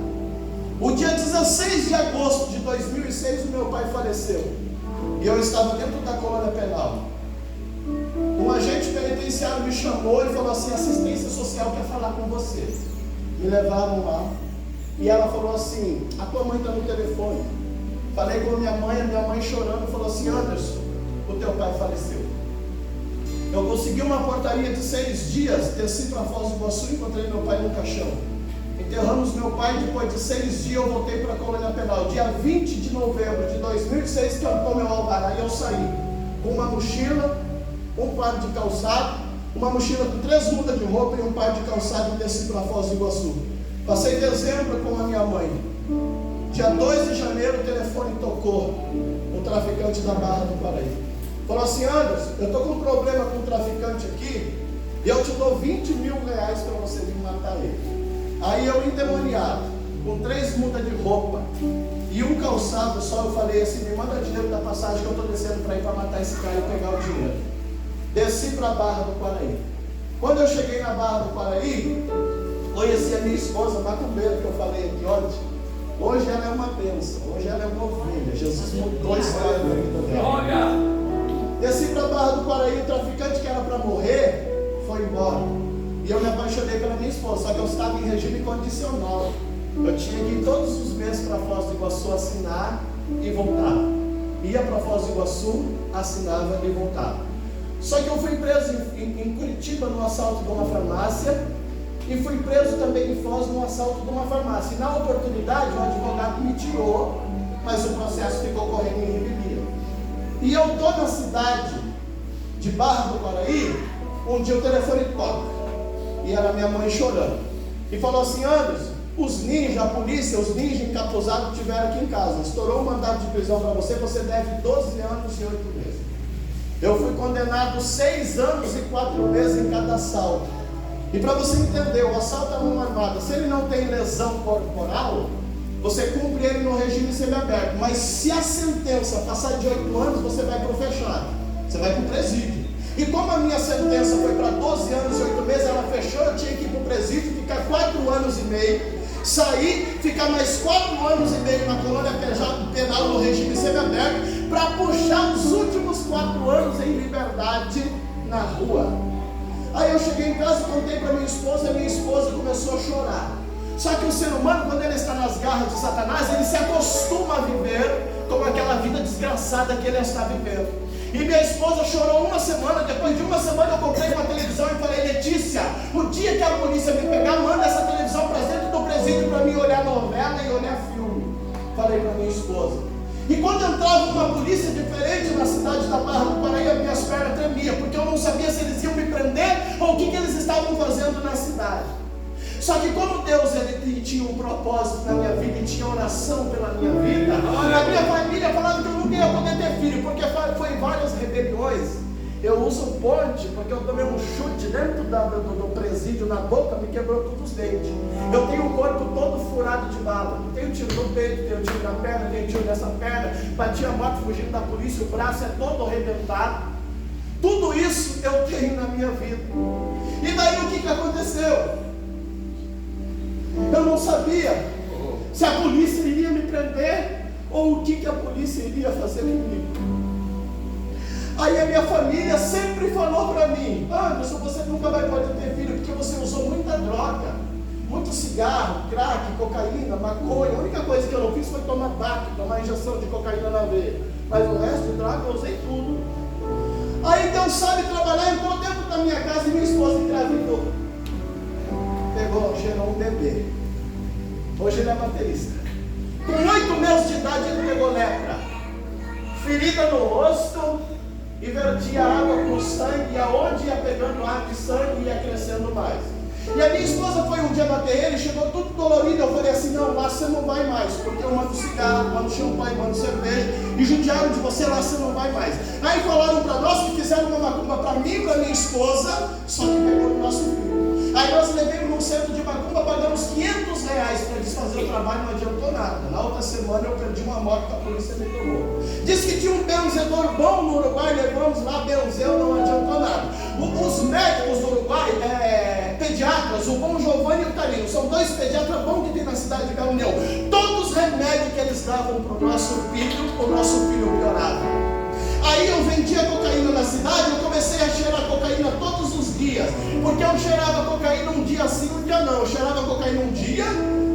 O dia 16 de agosto de 2006, o meu pai faleceu. E eu estava dentro da colônia penal. Um agente penitenciário me chamou e falou assim: assistência social quer falar com você. Me levaram lá. E ela falou assim: a tua mãe está no telefone. Falei com a minha mãe chorando, falou assim: Anderson, o teu pai faleceu. Eu consegui uma portaria de 6 dias, desci para Foz do Iguaçu e encontrei meu pai no caixão. Enterramos meu pai, depois de 6 dias eu voltei para a colônia penal. Dia 20 de novembro de 2006, que eu meu alvará, e eu saí com uma mochila, um par de calçado, uma mochila com 3 mudas de roupa e um par de calçado, e desci para Foz do Iguaçu. Passei dezembro com a minha mãe. Dia 2 de janeiro o telefone tocou. O traficante da Barra do Paraí falou assim: Anderson, eu estou com um problema com o traficante aqui e eu te dou 20 mil reais para você vir matar ele. Aí eu, endemoniado, com 3 mudas de roupa e um calçado só, eu falei assim: me manda dinheiro da passagem que eu estou descendo para ir para matar esse cara e pegar o dinheiro. Desci para a Barra do Paraí. Quando eu cheguei na Barra do Paraí, conheci a minha esposa macumbeira, que eu falei aqui ontem. Hoje ela é uma bênção, hoje ela é uma ovelha. Jesus mudou a história da vida dela. Desci para a Barra do Paraí, o traficante que era para morrer foi embora. E eu me apaixonei pela minha esposa, só que eu estava em regime condicional. Eu tinha que ir todos os meses para Foz do Iguaçu assinar e voltar. Ia para Foz do Iguaçu, assinava e voltava. Só que eu fui preso em Curitiba no assalto de uma farmácia. E fui preso também em Foz no assalto de uma farmácia. E na oportunidade o advogado me tirou, mas o processo ficou correndo em revelia. E eu estou na cidade de Barra do Paraí, um dia o telefone toca. E era minha mãe chorando. E falou assim: Anderson, os ninjas, a polícia, os ninjas encapuzados estiveram aqui em casa. Estourou um mandado de prisão para você, você deve 12 anos e 8 meses. Eu fui condenado 6 anos e 4 meses em cada assalto. E para você entender, o assalto à mão armada, se ele não tem lesão corporal, você cumpre ele no regime semiaberto. Mas se a sentença passar de 8 anos, você vai para o fechado, você vai para o presídio. E como a minha sentença foi para 12 anos e 8 meses, ela fechou, eu tinha que ir para o presídio, ficar 4 anos e meio, sair, ficar mais 4 anos e meio na colônia penal no regime semiaberto, para puxar os últimos 4 anos em liberdade na rua. Aí eu cheguei em casa, contei para minha esposa, e minha esposa começou a chorar. Só que o ser humano, quando ele está nas garras de Satanás, ele se acostuma a viver com aquela vida desgraçada que ele está vivendo. E minha esposa chorou uma semana. Depois de uma semana eu comprei uma televisão e falei: Letícia, o dia que a polícia me pegar, manda essa televisão para dentro do presídio para mim olhar novela e olhar filme. Falei para minha esposa. E quando entrava uma polícia diferente na cidade da Barra do Paraíba, minhas pernas tremiam, porque eu não sabia se eles iam me prender ou o que eles estavam fazendo na cidade. Só que como Deus ele tinha um propósito na minha vida e tinha oração pela minha vida, a minha família falava que eu nunca ia poder ter filho, porque foi várias rebeliões. Eu uso ponte porque eu tomei um chute dentro do presídio na boca, me quebrou todos os dentes. Eu tenho o corpo todo furado de bala. Eu tenho tiro no peito, tenho tiro na perna, tenho tiro nessa perna, bati a moto fugindo da polícia, o braço é todo arrebentado. Tudo isso eu tenho na minha vida. E daí o que aconteceu? Eu não sabia se a polícia iria me prender ou o que a polícia iria fazer comigo. Aí a minha família sempre falou para mim: Anderson, você nunca vai poder ter filho porque você usou muita droga, muito cigarro, crack, cocaína, maconha. A única coisa que eu não fiz foi tomar baque, tomar injeção de cocaína na veia, mas o resto de droga eu usei tudo. Aí Deus sabe trabalhar, entrou dentro da minha casa e minha esposa engravidou. Gerou um bebê. Hoje ele é baterista. Com 8 meses de idade ele pegou lepra, ferida no rosto, e vertia água com sangue, e aonde ia pegando água e sangue ia crescendo mais. E a minha esposa foi um dia bater ele, chegou tudo dolorido. Eu falei assim: não, lá você não vai mais, porque eu mando cigarro, mando champanhe, mando cerveja, e judiaram de você, lá você não vai mais. Aí falaram para nós que fizeram uma macumba para mim e para minha esposa, só que pegou no nosso filho. Aí nós levamos num centro de macumba, pagamos R$500 para desfazer o trabalho, não adiantou nada. Na outra semana eu perdi uma moto que a polícia me tomou. Diz que tinha um benzedor bom no Uruguai, levamos lá, benzeu, não adiantou nada. Os médicos do Uruguai, pediatras, o Bom Giovanni e o Carlinho, são 2 pediatras bons que tem na cidade de Galuneu. Todos os remédios que eles davam para o nosso filho piorava. Aí eu vendia cocaína na cidade, eu comecei a cheirar cocaína todos os dias, porque eu cheirava cocaína um dia sim, um dia não. Eu cheirava cocaína um dia,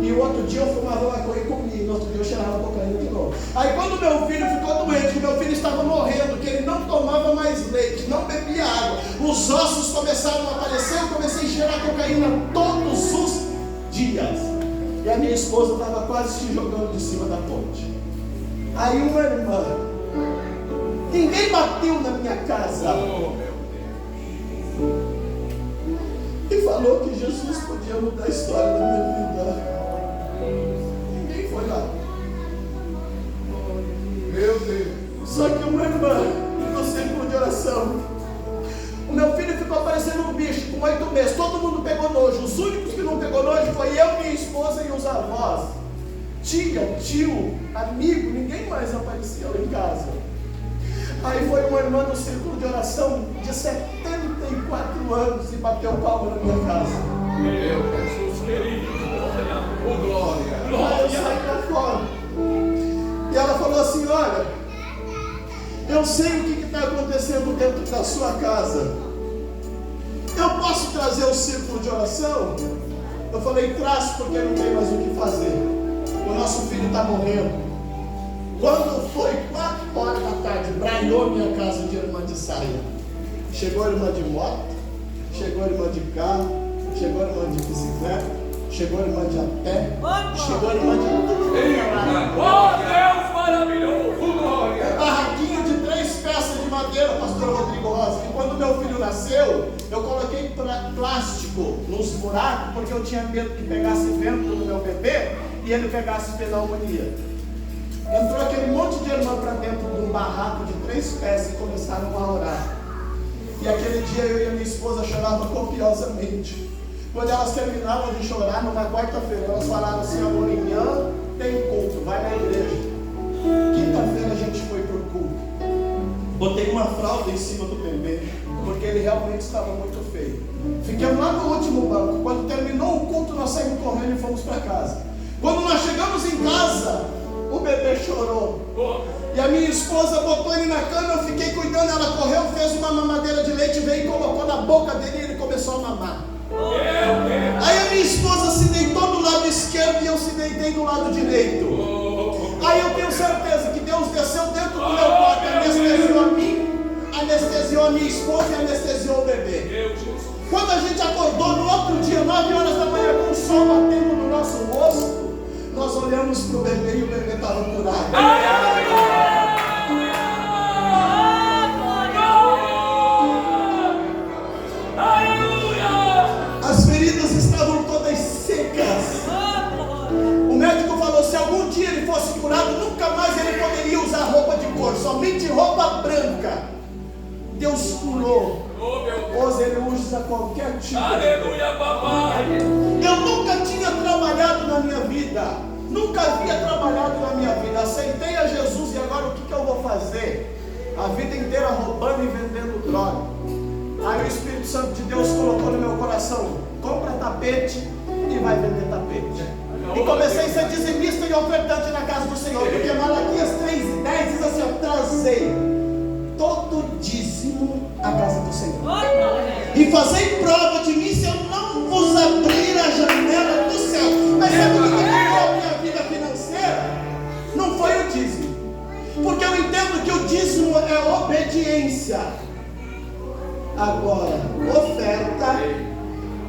e o outro dia eu fumava maconha e comia, e no outro dia eu cheirava cocaína de novo. Aí quando meu filho ficou doente, que meu filho estava morrendo, que ele não tomava mais leite, não bebia água, os ossos começaram a aparecer, eu comecei a cheirar cocaína todos os dias. E a minha esposa estava quase se jogando de cima da ponte. Aí uma irmã, ninguém bateu na minha casa, e falou que Jesus podia mudar a história da minha vida. Ninguém foi lá. Meu Deus. Só que uma irmã no círculo de oração, o meu filho ficou parecendo um bicho com 8 meses. Todo mundo pegou nojo. Os únicos que não pegou nojo foi eu, minha esposa e os avós. Tia, tio, amigo, ninguém mais apareceu em casa. Aí foi uma irmã do círculo de oração de 74 anos e bateu palma na minha casa. Meu Jesus querido, glória. Aí eu saí pra fora. E ela falou assim: olha, eu sei o que está acontecendo dentro da sua casa. Eu posso trazer o círculo de oração? Eu falei: traz, porque não tem mais o que fazer. O nosso filho está morrendo. Quando foi 4 horas da tarde, braiou minha casa de irmã de saia. Chegou a irmã de moto, chegou a irmã de carro, chegou a irmã de bicicleta, chegou a irmã de a pé, chegou a irmã de tudo. Oh Deus maravilhoso, glória. Barraquinho de 3 peças de madeira, pastor Rodrigo Rosa. E quando meu filho nasceu, eu coloquei plástico nos buracos, porque eu tinha medo que pegasse vento no meu bebê e ele pegasse pneumonia. Entrou aquele monte de irmã para dentro de um barraco de 3 pés e começaram a orar. E aquele dia eu e a minha esposa choravam copiosamente. Quando elas terminavam de chorar, numa quarta-feira, elas falaram assim: amanhã tem culto, vai na igreja. Quinta-feira a gente foi pro culto. Botei uma fralda em cima do bebê, porque ele realmente estava muito feio. Ficamos lá no último banco. Quando terminou o culto, nós saímos correndo e fomos para casa. Quando nós chegamos em casa, o bebê chorou. E a minha esposa botou ele na cama, eu fiquei cuidando, ela correu, fez uma mamadeira de leite, veio e colocou na boca dele e ele começou a mamar. Aí a minha esposa se deitou do lado esquerdo e eu se deitei do lado direito. Aí eu tenho certeza que Deus desceu dentro do meu quarto, anestesiou a mim, anestesiou a minha esposa e anestesiou o bebê. Quando a gente acordou no outro dia, 9 horas da manhã, com o sol batendo no nosso rosto, nós olhamos para o bebê e o bebê estava curado. As feridas estavam todas secas. O médico falou: se algum dia ele fosse curado, nunca mais ele poderia usar roupa de cor, somente roupa branca. Deus curou. Hoje ele usa qualquer tipo. Aleluia, papai. Eu nunca tinha trabalhado na minha vida. Nunca havia trabalhado na minha vida. Aceitei a Jesus e agora o que eu vou fazer? A vida inteira roubando e vendendo droga. Aí o Espírito Santo de Deus colocou no meu coração: compra tapete e vai vender tapete. E comecei a ser dizimista e ofertante na casa do Senhor, porque Malaquias 3:10 diz assim: trazei todo dízimo à casa do Senhor e fazei prova de mim se eu não vos abrir a janela do céu. Mas sabe o que mudou a minha vida financeira? Não foi o dízimo, porque eu entendo que o dízimo é obediência. Agora, oferta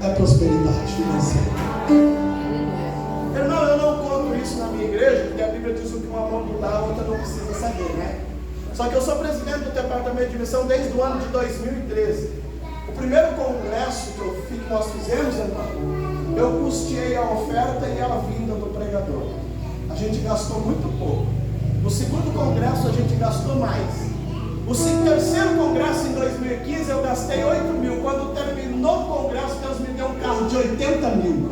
é prosperidade financeira. Irmão, eu não conto isso na minha igreja, porque a Bíblia diz o que uma mão não dá, a outra não precisa saber, né? Só que eu sou presidente do departamento de missão desde o ano de 2013. O primeiro congresso que nós fizemos, irmão, eu custeei a oferta e a vinda do pregador. A gente gastou muito pouco. No segundo congresso a gente gastou mais. O terceiro congresso em 2015 eu gastei 8 mil. Quando terminou o congresso, Deus me deu um carro de 80 mil.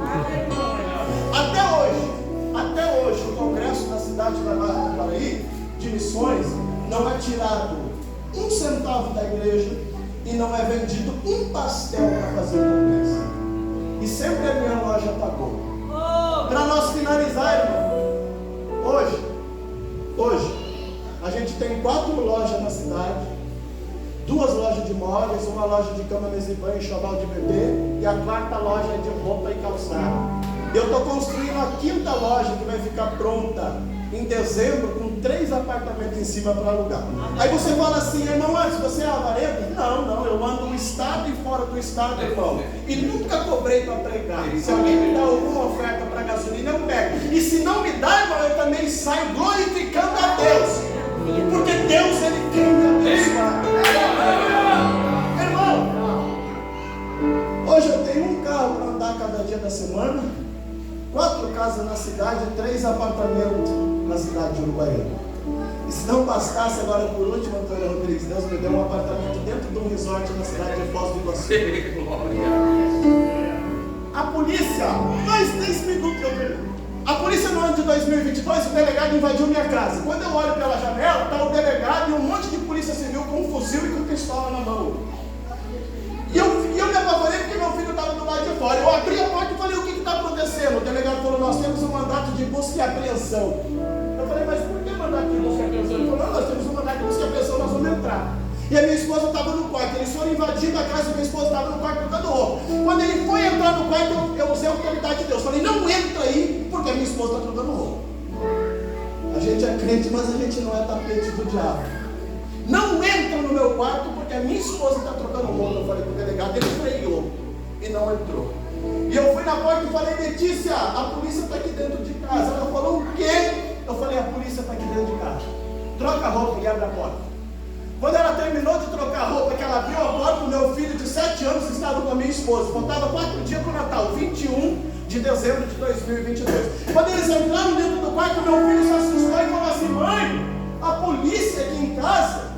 Até hoje, o congresso da cidade da Barra do Paraí, de missões, não é tirado 1 centavo da igreja e não é vendido um pastel para fazer o congresso. E sempre a minha loja pagou. Para nós finalizar, irmão, hoje, a gente tem 4 lojas na cidade, 2 lojas de móveis, uma loja de cama, mesa e banho, enxoval de bebê, e a 4ª loja é de roupa e calçado. Eu estou construindo a 5ª loja que vai ficar pronta em dezembro, com 3 apartamentos em cima para alugar. Aí você fala assim: irmão, antes você é avarento? Não, eu ando no estado e fora do estado, irmão, e nunca cobrei para pregar. Se alguém me dá alguma oferta para gasolina, eu pego. E se não me dá, irmão, eu também saio glorificando a Deus, porque Deus, Ele quer me abençoar. Irmão, hoje eu tenho um carro para andar cada dia da semana, 4 casas na cidade, 3 apartamentos na cidade de Uruguaiana. E se não bastasse, agora por último, Antônio Rodrigues, Deus me deu um apartamento dentro de um resort na cidade de Foz do Iguaçu. A polícia, 3 minutos eu pergunto. A polícia no ano de 2022, o delegado invadiu minha casa. Quando eu olho pela janela, está o delegado e um monte de polícia civil com um fuzil e com pistola na mão. E eu me apavorei porque meu filho estava do lado de fora. Eu abri a porta e falei: o que está acontecendo? O delegado falou: nós temos um mandato de busca e apreensão. Eu falei: mas por que mandato de busca e apreensão? Ele falou: nós temos um mandato de busca e apreensão, nós vamos entrar. E a minha esposa estava no quarto. Eles foram invadindo a casa e minha esposa estava no quarto trocando roupa. Quando ele foi entrar no quarto, eu usei a autoridade de Deus. Falei: não entra aí, porque a minha esposa está trocando roupa. A gente é crente, mas a gente não é tapete do diabo. Não entra no meu quarto, porque a minha esposa está trocando roupa. Eu falei para o delegado, ele freou e não entrou. E eu fui na porta e falei: Letícia, a polícia está aqui dentro de casa. Ela falou: o quê? Eu falei: a polícia está aqui dentro de casa. Troca a roupa e abre a porta. Quando ela terminou de trocar a roupa, que ela abriu a porta, o meu filho de 7 anos estava com a minha esposa. Faltava 4 dias para o Natal, 21 de dezembro de 2022. Quando eles entraram dentro do quarto, meu filho se assustou e falou assim: mãe, a polícia aqui em casa.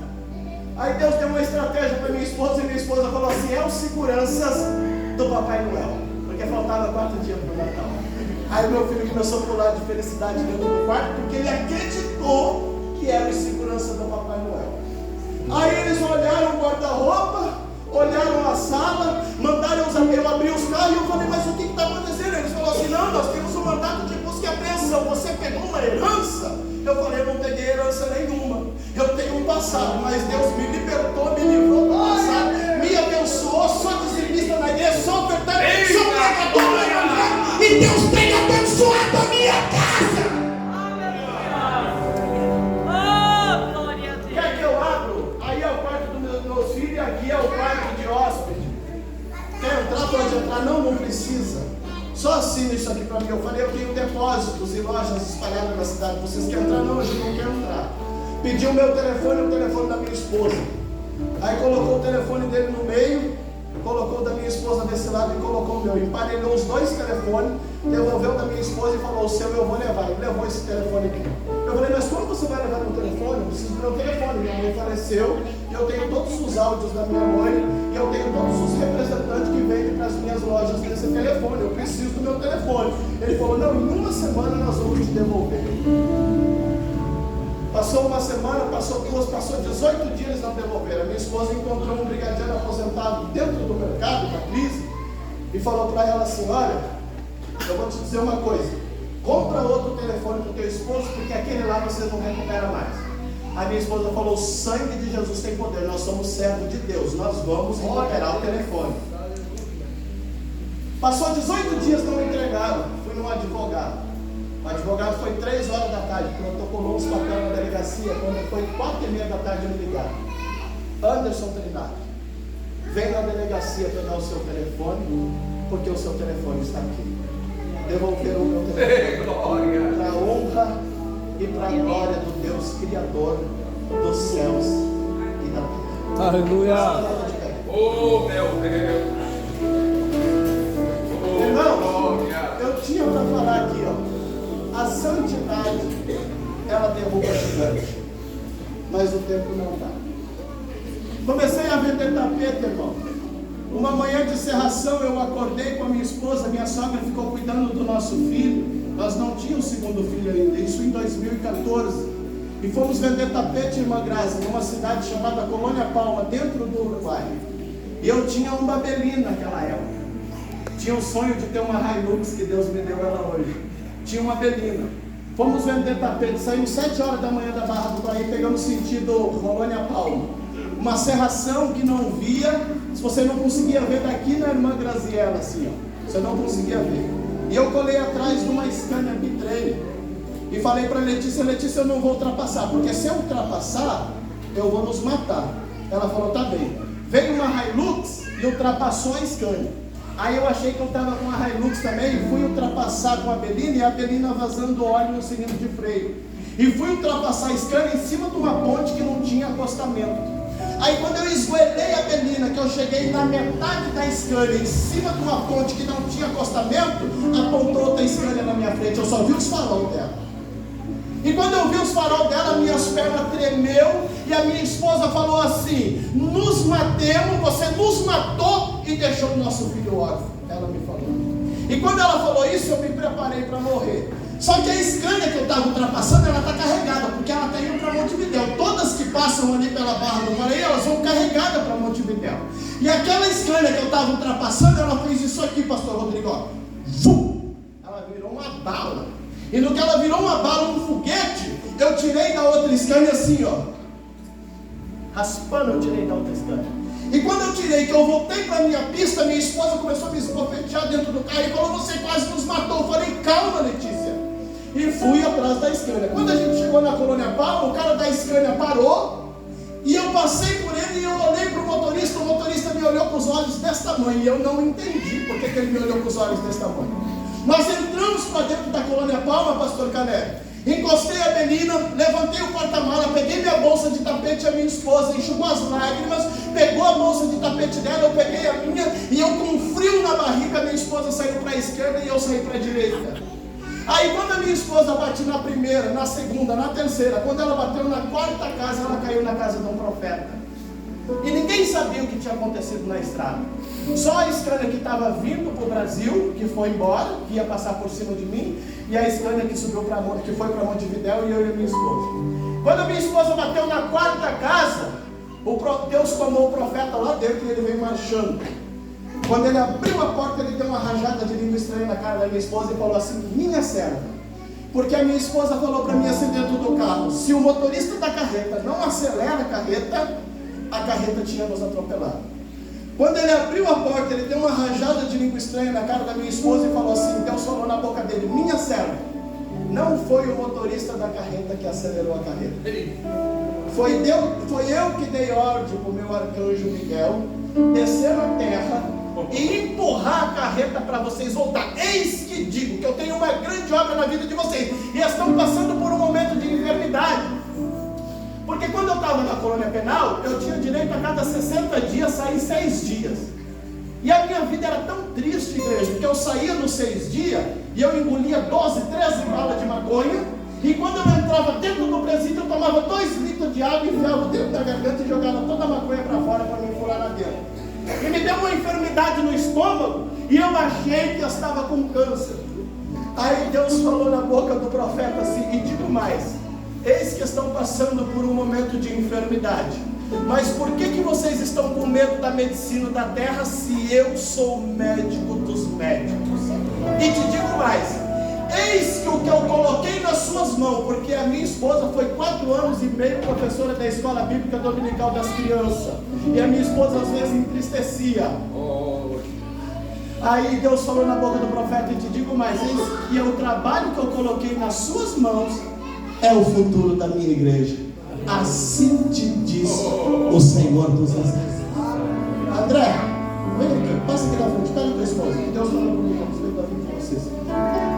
Aí Deus deu uma estratégia para minha esposa, e minha esposa falou assim: é os seguranças do Papai Noel, porque faltava 4 dias para o Natal. Aí meu filho começou a pular de felicidade dentro do quarto, porque ele acreditou que era o segurança do Papai Noel. Aí eles olharam o guarda-roupa, olharam a sala, mandaram eu abrir os carros e eu falei, mas o que está acontecendo? Eles falaram assim, não, nós temos um mandato de busca e apreensão, você pegou uma herança? Eu falei, eu não peguei herança nenhuma, eu tenho um passado, mas Deus me libertou, me livrou do passado, me abençoou, sou dizimista na igreja, sou ofertante, sou pregador, e Deus tem abençoado a minha casa. Quer que eu abro? Aí é o quarto dos meus filhos e aqui é o quarto de hóspede. Quer entrar? Pode entrar. Não precisa. Só assina isso aqui para mim. Eu falei, eu tenho depósitos e lojas espalhadas na cidade. Vocês querem entrar? Não, a gente não quer entrar. Pediu o meu telefone e o telefone da minha esposa. Aí colocou o telefone dele no meio, colocou o da minha esposa desse lado e colocou o meu. Emparelhou os dois telefones, devolveu da minha esposa e falou, o seu eu vou levar. Ele levou esse telefone aqui. Eu falei, mas como você vai levar meu telefone? Eu preciso do meu telefone. Minha mãe faleceu e eu tenho todos os áudios da minha mãe e eu tenho todos os representantes que vendem para as minhas lojas nesse telefone. Eu preciso do meu telefone. Ele falou, não, em uma semana nós vamos te devolver. Passou uma semana, passou duas, passou 18 dias, eles não devolveram. A minha esposa encontrou um brigadeiro aposentado dentro do mercado, da crise, e falou para ela assim, olha, eu vou te dizer uma coisa, compra outro telefone para o teu esposo, porque aquele lá você não recupera mais. A minha esposa falou, o sangue de Jesus tem poder, nós somos servos de Deus, nós vamos recuperar o telefone. Passou 18 dias, não entregaram, fui num advogado. O advogado foi 3 horas da tarde, protocolou os papéis na delegacia. Quando foi 4h30 da tarde, me ligaram. Anderson Trindade, vem na delegacia pegar o seu telefone, porque o seu telefone está aqui. Devolveram o meu telefone. Para a honra e para a glória do Deus Criador dos céus e da terra. Aleluia. Oh, meu Deus. Irmão, eu tinha para falar aqui, ó. A santidade, ela derruba gigante, mas o tempo não dá. Comecei a vender tapete, irmão. Uma manhã de serração, eu acordei com a minha esposa, minha sogra ficou cuidando do nosso filho. Nós não tínhamos segundo filho ainda, isso em 2014. E fomos vender tapete, irmã Graça, numa cidade chamada Colônia Palma, dentro do Uruguai. E eu tinha um Babelina naquela época. Tinha o sonho de ter uma Hilux, que Deus me deu ela hoje. Tinha uma Belina. Fomos vender tapete, saímos 7 horas da manhã da Barra do Bahia, pegamos sentido Colônia Palma. Uma serração que não via, se você não conseguia ver daqui na irmã Graziella, assim, ó. Você não conseguia ver. E eu colei atrás de uma Scania Bitrem e falei para Letícia, Letícia, eu não vou ultrapassar, porque se eu ultrapassar, eu vou nos matar. Ela falou, tá bem. Veio uma Hilux e ultrapassou a Scania. Aí eu achei que eu estava com a Hilux também, fui ultrapassar com a Belina e a Belina vazando óleo no cilindro de freio. E fui ultrapassar a Scania em cima de uma ponte que não tinha acostamento. Aí quando eu esgoelei a Belina, que eu cheguei na metade da Scania, em cima de uma ponte que não tinha acostamento, apontou outra Scania na minha frente, eu só vi os farol dela. E quando eu vi os farol dela, minhas pernas tremeu e a minha esposa falou assim, nos matemos, você nos matou e deixou o nosso filho órfão. Ela me falou. E quando ela falou isso, eu me preparei para morrer. Só que a Scania que eu estava ultrapassando, ela está carregada, porque ela está indo para Montevidéu. Todas que passam ali pela Barra do Paraí, elas vão carregadas para Montevidéu. E aquela Scania que eu estava ultrapassando, ela fez isso aqui, pastor Rodrigo, ó. Ela virou uma bala. E no que ela virou uma bala, um foguete, eu tirei da outra Scania assim, ó. Raspando, eu tirei da outra Scania. E quando eu tirei, que eu voltei para a minha pista, minha esposa começou a me esbofetear dentro do carro e falou, você quase nos matou. Eu falei, calma, Letícia. E fui atrás da Scania. Quando a gente chegou na Colônia Palma, o cara da Scania parou, e eu passei por ele e eu olhei para o motorista me olhou com os olhos desse tamanho, e eu não entendi porque que ele me olhou com os olhos desse tamanho. Nós entramos para dentro da Colônia Palma, pastor Cané. Encostei a Belina, levantei o porta-mala, peguei minha bolsa de tapete, a minha esposa enxugou as lágrimas, pegou a bolsa de tapete dela, eu peguei a minha, e eu com frio na barriga, minha esposa saiu para a esquerda e eu saí para a direita. Aí quando a minha esposa bate na primeira, na segunda, na terceira, quando ela bateu na quarta casa, ela caiu na casa de um profeta. E ninguém sabia o que tinha acontecido na estrada. Só a Scania que estava vindo para o Brasil, que foi embora, que ia passar por cima de mim, e a Scania que subiu que foi para Montevidéu, e eu e a minha esposa. Quando a minha esposa bateu na quarta casa, Deus tomou o profeta lá dentro e ele veio marchando. Quando ele abriu a porta, ele deu uma rajada de língua estranha na cara da minha esposa e falou assim: minha serva. Porque a minha esposa falou para mim assim dentro do carro: se o motorista da carreta não acelera a carreta tinha nos atropelado. Quando ele abriu a porta, ele deu uma rajada de língua estranha na cara da minha esposa e falou assim: Deus falou na boca dele: minha serva, não foi o motorista da carreta que acelerou a carreta. Foi eu que dei ordem para o meu arcanjo Miguel descer na terra e empurrar a carreta para vocês voltar. Eis que digo que eu tenho uma grande obra na vida de vocês e estão passando por um momento de enfermidade. Porque quando eu estava na colônia penal, eu tinha direito a cada 60 dias sair 6 dias. E a minha vida era tão triste, igreja, que eu saía nos 6 dias e eu engolia 12, 13 balas de maconha. E quando eu entrava dentro do presídio, eu tomava 2 litros de água, enfiava dentro da garganta e jogava toda a maconha para fora para me furar lá dentro. E me deu uma enfermidade no estômago e eu achei que eu estava com câncer. Aí Deus falou na boca do profeta assim: e digo mais, eis que estão passando por um momento de enfermidade. Mas por que vocês estão com medo da medicina da terra se eu sou o médico dos médicos? E te digo mais, eis que o que eu coloquei nas suas mãos, porque a minha esposa foi 4 anos e meio professora da escola bíblica dominical das crianças, e a minha esposa às vezes entristecia. Aí Deus falou na boca do profeta: e te digo mais, eis que o trabalho que eu coloquei nas suas mãos é o futuro da minha igreja. Assim te diz o Senhor dos Exércitos. André, vem aqui, passa aqui na frente, pega a tua esposa. Deus falou comigo, vamos ver com vocês.